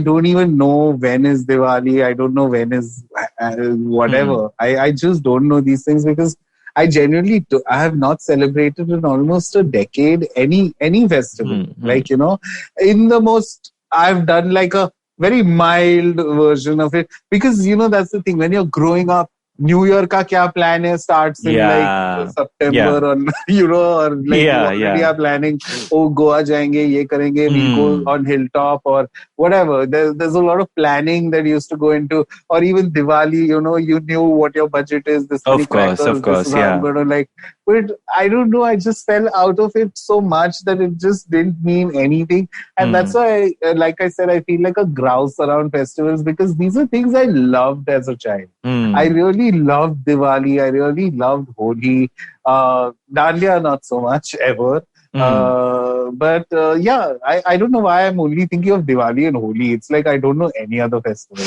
[SPEAKER 3] don't even know when is Diwali. I don't know when is whatever. I just don't know these things, because I genuinely I have not celebrated in almost a decade any festival. Like, in the most, I've done like a very mild version of it, because that's the thing, when you're growing up, New Year ka kya plan hai starts in like September or or like already are planning, Goa jayenge, ye karenge, we'll go on hilltop or whatever. There's a lot of planning that used to go into, or even Diwali, you knew what your budget is.
[SPEAKER 2] Of course,
[SPEAKER 3] I'm gonna like, but I don't know, I just fell out of it so much that it just didn't mean anything. And that's why, like I said, I feel like a grouse around festivals, because these are things I loved as a child. I really loved Diwali. I really loved Holi. Dandiya, not so much ever. But I don't know why I'm only thinking of Diwali and Holi. It's like I don't know any other festival.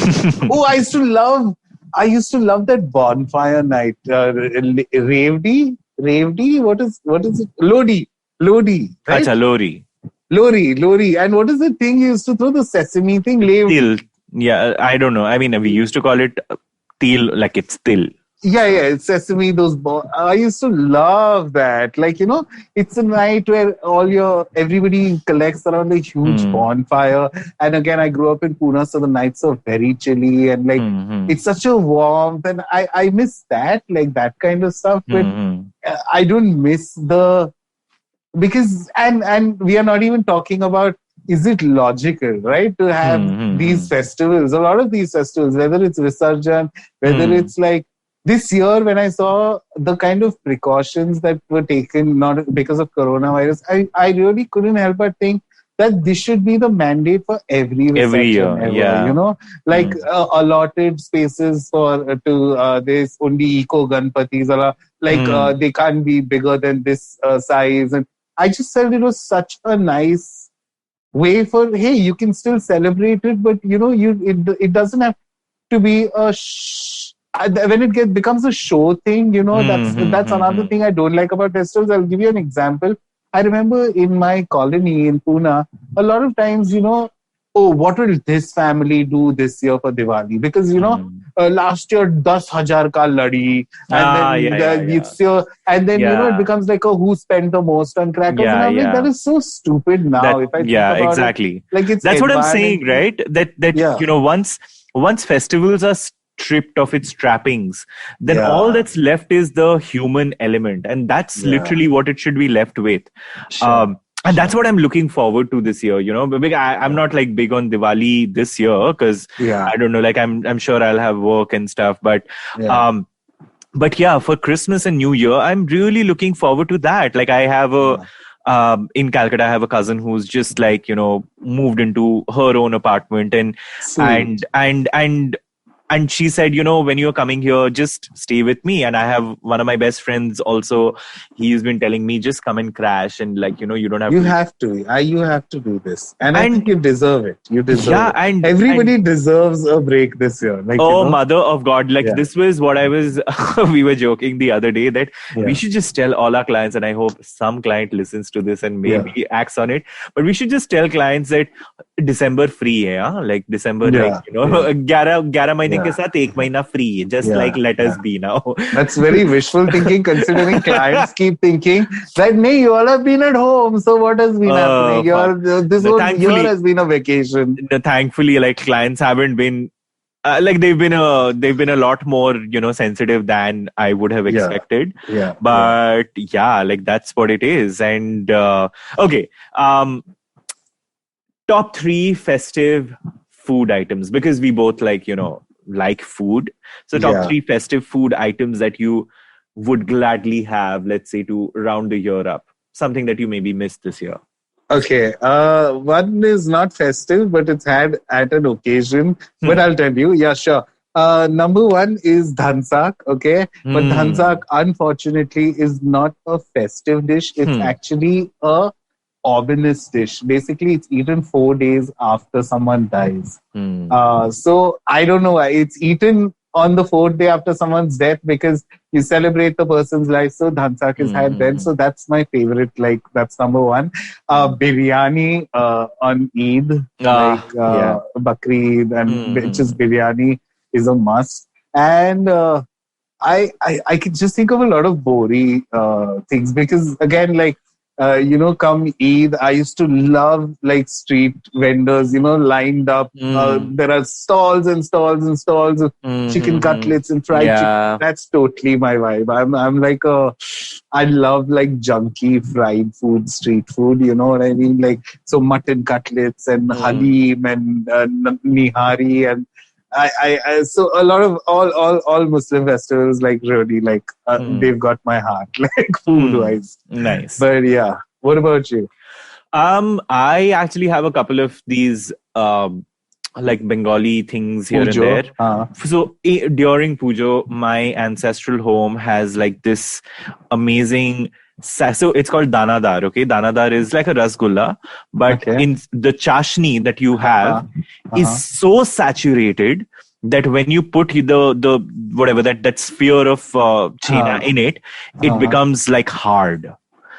[SPEAKER 3] I used to love that bonfire night. Revdi? What is it? Lodi, right?
[SPEAKER 2] Acha,
[SPEAKER 3] Lori. And what is the thing you used to throw? The sesame thing?
[SPEAKER 2] Til. Yeah, I don't know. We used to call it til, like it's til.
[SPEAKER 3] Yeah, it's sesame, I used to love that. Like, it's a night where everybody collects around a huge bonfire. And again, I grew up in Pune, so the nights are very chilly and like, it's such a warmth. And I miss that, like that kind of stuff. But I don't miss because we are not even talking about, is it logical, right, to have these festivals, a lot of these festivals, whether it's Visarjan, whether it's like, this year, when I saw the kind of precautions that were taken, not because of coronavirus, I really couldn't help but think, that this should be the mandate for every reception
[SPEAKER 2] year,
[SPEAKER 3] ever.
[SPEAKER 2] yeah.
[SPEAKER 3] You know, like allotted spaces for there's only eco Ganpatis, like they can't be bigger than this size. And I just felt it was such a nice way for, hey, you can still celebrate it, but you know, it doesn't have to be when it becomes a show thing, you know, that's another thing I don't like about festivals. I'll give you an example. I remember in my colony in Pune, a lot of times, you know, oh, what will this family do this year for Diwali? Because, you know, last year, 10,000 ka ladi, and then it's your, and then, you know, it becomes like a who spent the most on crackers. And I'm like, that is so stupid now. If I think about
[SPEAKER 2] exactly.
[SPEAKER 3] it, like it's
[SPEAKER 2] that's what I'm saying, right? That you know, once festivals are stripped of its trappings, then all that's left is the human element, and that's literally what it should be left with. And that's what I'm looking forward to this year, you know. I'm not like big on Diwali this year because I don't know, like I'm sure I'll have work and stuff, but yeah, for Christmas and New Year, I'm really looking forward to that. Like I have in Calcutta, I have a cousin who's just like, you know, moved into her own apartment, and she said, you know, when you're coming here, just stay with me. And I have one of my best friends also. He's been telling me, just come and crash. And like, you know, you don't have
[SPEAKER 3] you
[SPEAKER 2] to.
[SPEAKER 3] You have to do this. And I think you deserve it. You deserve it.
[SPEAKER 2] And
[SPEAKER 3] everybody deserves a break this year. Like,
[SPEAKER 2] oh, you know? Mother of God. Like this was what I was, we were joking the other day that we should just tell all our clients, and I hope some client listens to this and maybe acts on it. But we should just tell clients that December free hai, huh? Like December, like, you know, 11 mahine ke sath 1 mahina free. Just like let us be now.
[SPEAKER 3] That's very wishful thinking, considering clients keep thinking that, nay, you all have been at home. So what has been happening? This whole year has been a vacation.
[SPEAKER 2] Thankfully, like clients haven't been like they've been a lot more, you know, sensitive than I would have expected. But like that's what it is. And okay. Top 3 festive food items, because we both like, you know, like food. So top 3 festive food items that you would gladly have, let's say, to round the year up. Something that you maybe missed this year.
[SPEAKER 3] Okay. One is not festive, but it's had at an occasion. But I'll tell you. Yeah, sure. Number 1 is dhansak. Okay. But dhansak, unfortunately, is not a festive dish. It's actually a ominous dish. Basically, it's eaten 4 days after someone dies. So I don't know why it's eaten on the 4th day after someone's death, because you celebrate the person's life. So dhansak is had then. So that's my favorite. Like that's number 1. Biryani on Eid, Bakri Eid, and just biryani is a must. And I could just think of a lot of bori things, because again, like, you know, come Eid, I used to love like street vendors, you know, lined up. There are stalls and stalls and stalls of chicken cutlets and fried chicken. That's totally my vibe. I'm like I love like junky fried food, street food. You know what I mean? Like, so mutton cutlets and halim and nihari, and I so a lot of all Muslim festivals, like really, like they've got my heart, like food wise.
[SPEAKER 2] Nice.
[SPEAKER 3] But yeah, what about you?
[SPEAKER 2] I actually have a couple of these like Bengali things here
[SPEAKER 3] Pujo.
[SPEAKER 2] and there. So during Pujo, my ancestral home has like this amazing. So it's called danadar. Okay, danadar is like a rasgulla, but in the chashni that you have is so saturated that when you put the whatever that sphere of chena in it, it becomes like hard.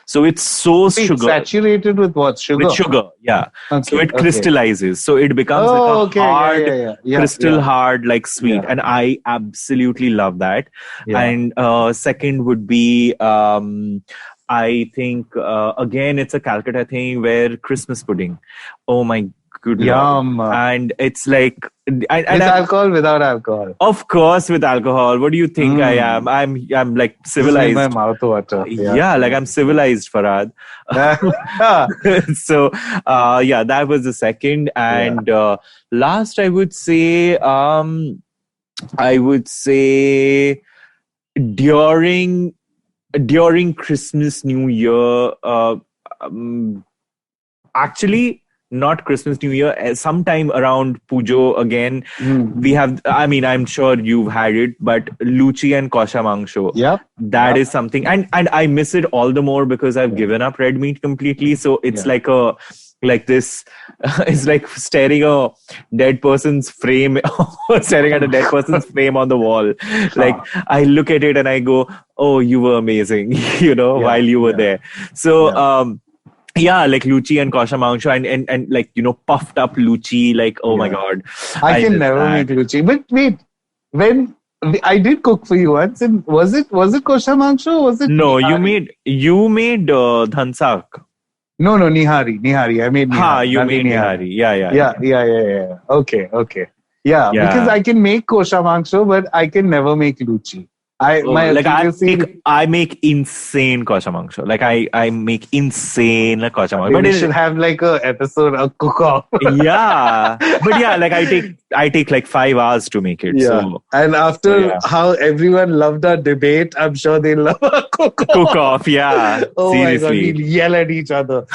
[SPEAKER 2] So it's so sugar.
[SPEAKER 3] Saturated with what? Sugar?
[SPEAKER 2] With sugar, yeah. So it crystallizes. So it becomes like a hard, crystal hard, like sweet. And I absolutely love that. And second would be, I think, again, it's a Calcutta thing, where Christmas pudding. Oh my good
[SPEAKER 3] Yum.
[SPEAKER 2] Lord. And it's like...
[SPEAKER 3] with alcohol, without alcohol?
[SPEAKER 2] Of course, with alcohol. What do you think I am? I'm like civilized.
[SPEAKER 3] This made my mouth water.
[SPEAKER 2] Like I'm civilized, Farhad. So, that was the second. And last, I would say during Christmas, New Year, actually, not Christmas, New Year, sometime around Pujo again, we have, I mean, I'm sure you've had it, but Luchi and Kosha Mangsho.
[SPEAKER 3] Yep.
[SPEAKER 2] That is something. And I miss it all the more because I've given up red meat completely. So it's it's like staring a dead person's frame, staring at a dead person's frame on the wall. Like I look at it and I go, oh, you were amazing, while you were there. So, like Luchi and Kosha Mangsho and like, puffed up Luchi, like, oh my God.
[SPEAKER 3] I can never make Luchi. But wait, when I did cook for you once, and was it Kosha Mangsho? Was it?
[SPEAKER 2] No,
[SPEAKER 3] Nihari?
[SPEAKER 2] you made dhansak.
[SPEAKER 3] No, Nihari. I made Nihari.
[SPEAKER 2] You made Nihari.
[SPEAKER 3] Yeah. Okay. Yeah, because I can make Kosha Mangsho, but I can never make Luchi. I make insane Kosha Mangsho. Like I make insane Kosha Mangsho. But we should have like a episode of cook-off.
[SPEAKER 2] Yeah, but like I take like 5 hours to make it.
[SPEAKER 3] Yeah.
[SPEAKER 2] So,
[SPEAKER 3] and after how everyone loved our debate, I'm sure they love our cook-off.
[SPEAKER 2] Cook-off, yeah.
[SPEAKER 3] Oh
[SPEAKER 2] seriously.
[SPEAKER 3] my God, we'll yell at each other.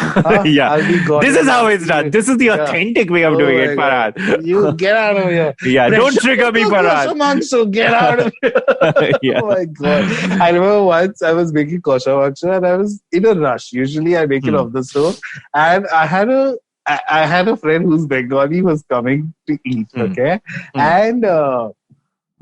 [SPEAKER 2] Yeah, this is how it's done. This is the authentic way of doing it, Farhad.
[SPEAKER 3] You get out of here.
[SPEAKER 2] Yeah, don't trigger me, Farhad.
[SPEAKER 3] Kosha Mangsho, get out of here.
[SPEAKER 2] Yeah.
[SPEAKER 3] Oh my God. I remember once I was making Kosha Mangsho and I was in a rush. Usually I make it off the stove. And I had a friend who's Bengali was coming to eat, okay? And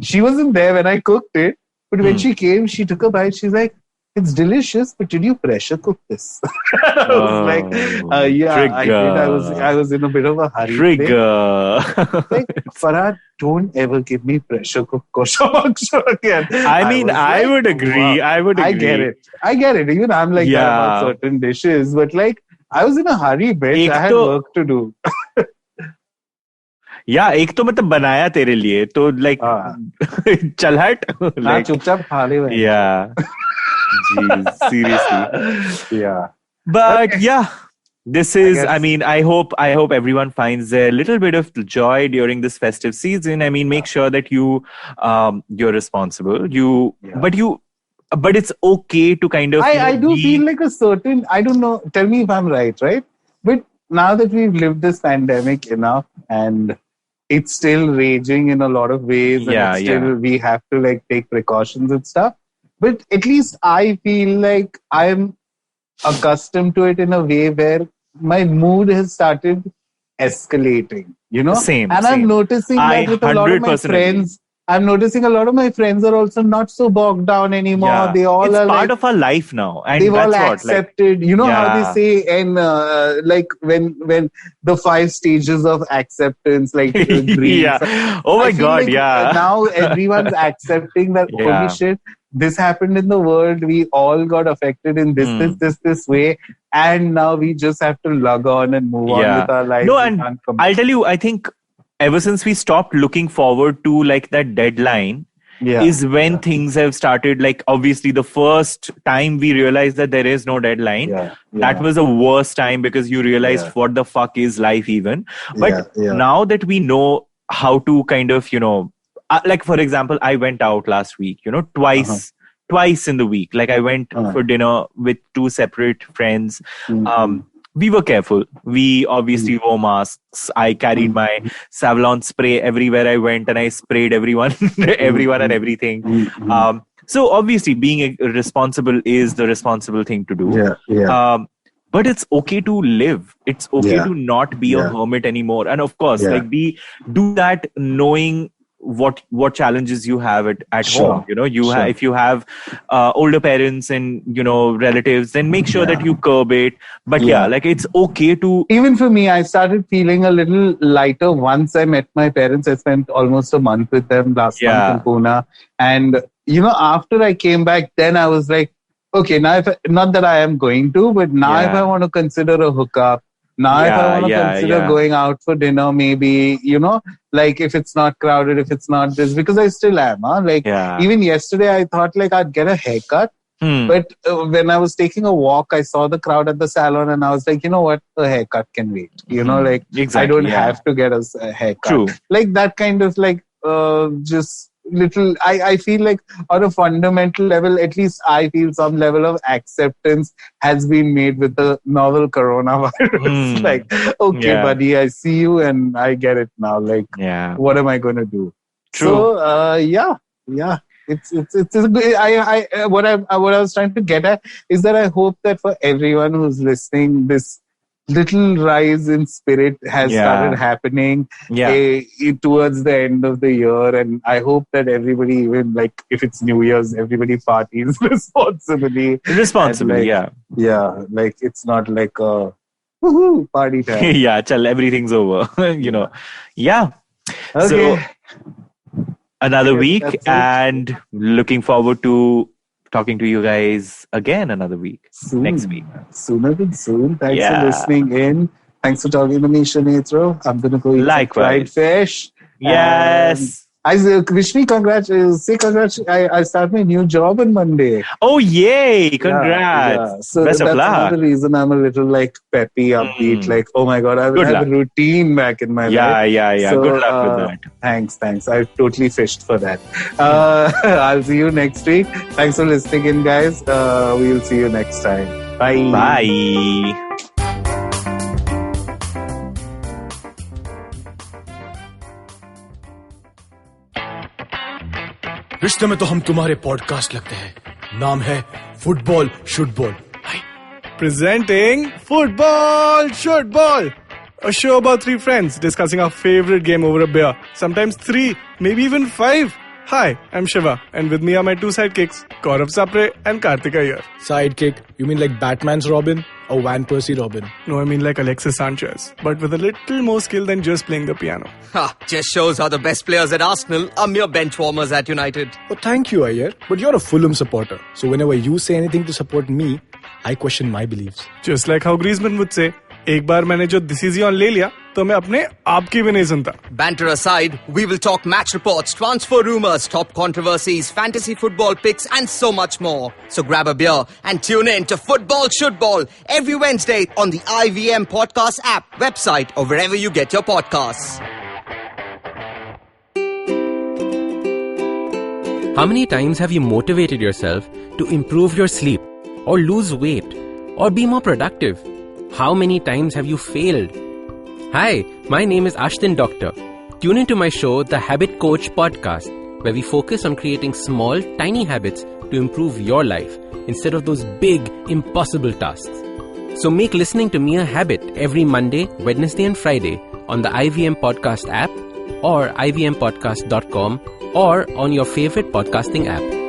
[SPEAKER 3] she wasn't there when I cooked it. But when she came, she took a bite. She's like, it's delicious, but did you pressure cook this? I was like,
[SPEAKER 2] trigger.
[SPEAKER 3] I did. I was in a bit of a hurry.
[SPEAKER 2] Trigger.
[SPEAKER 3] Like, Farhad, don't ever give me pressure cook Kosha Mangsho again.
[SPEAKER 2] I mean, I would agree. Wow. I would agree.
[SPEAKER 3] I get it. Even I'm like that about certain dishes. But like, I was in a hurry, bitch. I had work to do.
[SPEAKER 2] एक तो मतलब बनाया तेरे लिए तो like चल हट
[SPEAKER 3] like चुपचाप खा ले भाई.
[SPEAKER 2] Yeah. Jeez, seriously.
[SPEAKER 3] Yeah.
[SPEAKER 2] But this is, I mean, I hope everyone finds a little bit of joy during this festive season. I mean, make sure that you're responsible. But it's okay to kind of.
[SPEAKER 3] I do feel like a certain, I don't know, tell me if I'm right? But now that we've lived this pandemic enough and it's still raging in a lot of ways and we have to like take precautions and stuff. But at least I feel like I'm accustomed to it in a way where my mood has started escalating,
[SPEAKER 2] Same.
[SPEAKER 3] And I'm noticing that with a lot of my friends. I'm noticing a lot of my friends are also not so bogged down anymore.
[SPEAKER 2] Yeah.
[SPEAKER 3] They all
[SPEAKER 2] it's
[SPEAKER 3] are
[SPEAKER 2] part of our life now. And
[SPEAKER 3] they've all accepted. How they say, and like when the 5 stages of acceptance, like grief.
[SPEAKER 2] Oh my God,
[SPEAKER 3] like now everyone's accepting that, holy shit, this happened in the world. We all got affected in this way. And now we just have to log on and move on with our lives.
[SPEAKER 2] No, and I'll tell you, I think ever since we stopped looking forward to like that deadline is when things have started. Like obviously the first time we realized that there is no deadline, that was the worst time because you realized what the fuck is life even. But now that we know how to kind of, like for example, I went out last week, twice in the week. Like I went for dinner with 2 separate friends. We were careful. We obviously wore masks. I carried my Savlon spray everywhere I went and I sprayed everyone and everything. So obviously being responsible is the responsible thing to do. But it's okay to live. It's okay to not be a hermit anymore. And of course, do that knowing what challenges you have at home. If you have older parents and relatives, then make sure that you curb it. But like it's okay to.
[SPEAKER 3] Even for me, I started feeling a little lighter once I met my parents. I spent almost a month with them last month in Pune, and after I came back, then I was like, okay, now not that I am going to, but now if I want to consider a hookup. Now, if I want to consider going out for dinner, maybe, like if it's not crowded, if it's not this, because I still am. Even yesterday, I thought like I'd get a haircut. But when I was taking a walk, I saw the crowd at the salon and I was like, you know what? A haircut can wait. Exactly, I don't have to get a haircut.
[SPEAKER 2] True.
[SPEAKER 3] Like that kind of like just little, I feel like on a fundamental level, at least I feel some level of acceptance has been made with the novel coronavirus. Like, okay, buddy, I see you and I get it now. Like, what am I going to do?
[SPEAKER 2] True.
[SPEAKER 3] So, yeah. It's a good, what I was trying to get at is that I hope that for everyone who's listening, this little rise in spirit has started happening towards the end of the year, and I hope that everybody, even like if it's New Year's, everybody parties responsibly. Like it's not like a woohoo party time.
[SPEAKER 2] Chal, everything's over. Okay. So another week, and looking forward to talking to you guys again another week. Next week.
[SPEAKER 3] Sooner than soon. Thanks for listening in. Thanks for talking to me, Sunetro. I'm going to go eat some fried fish.
[SPEAKER 2] Yes.
[SPEAKER 3] I wish me congrats. I start my new job on Monday.
[SPEAKER 2] Oh, yay. Congrats.
[SPEAKER 3] Yeah. So that's another reason I'm a little like peppy, upbeat. Like, oh my God, I will have a routine back in my life.
[SPEAKER 2] Yeah. So, good luck with that.
[SPEAKER 3] Thanks. I totally fished for that. I'll see you next week. Thanks for listening in, guys. We'll see you next time. Bye.
[SPEAKER 2] Bye.
[SPEAKER 4] रिश्ते में तो हम तुम्हारे podcast लगते हैं. नाम है football शुटबॉल.
[SPEAKER 5] Presenting Football Shortball, a show about three friends discussing our favorite game over a beer. Sometimes 3, maybe even 5. Hi, I'm Shiva, and with me are my 2 sidekicks, Gaurav Sapre and Karthika here.
[SPEAKER 4] Sidekick? You mean like Batman's Robin or Van Persie Robin?
[SPEAKER 5] No, I mean like Alexis Sanchez, but with a little more skill than just playing the piano.
[SPEAKER 6] Just shows how the best players at Arsenal are mere bench warmers at United.
[SPEAKER 4] Oh, thank you, Ayer. But you're a Fulham supporter, so whenever you say anything to support me, I question my beliefs.
[SPEAKER 5] Just like how Griezmann would say, एक बार मैंने जो decision ले लिया, तो मैं अपने आप की भी नहीं सुनता.
[SPEAKER 6] Banter aside, we will talk match reports, transfer rumors, top controversies, fantasy football picks, and so much more. So grab a beer and tune in to Football Shootball every Wednesday on the IVM Podcast app, website, or wherever you get your podcasts.
[SPEAKER 7] How many times have you motivated yourself to improve your sleep, or lose weight, or be more productive? How many times have you failed? Hi, my name is Ashton Doctor. Tune into my show, The Habit Coach Podcast, where we focus on creating small, tiny habits to improve your life instead of those big, impossible tasks. So make listening to me a habit every Monday, Wednesday, and Friday on the IVM Podcast app or ivmpodcast.com or on your favorite podcasting app.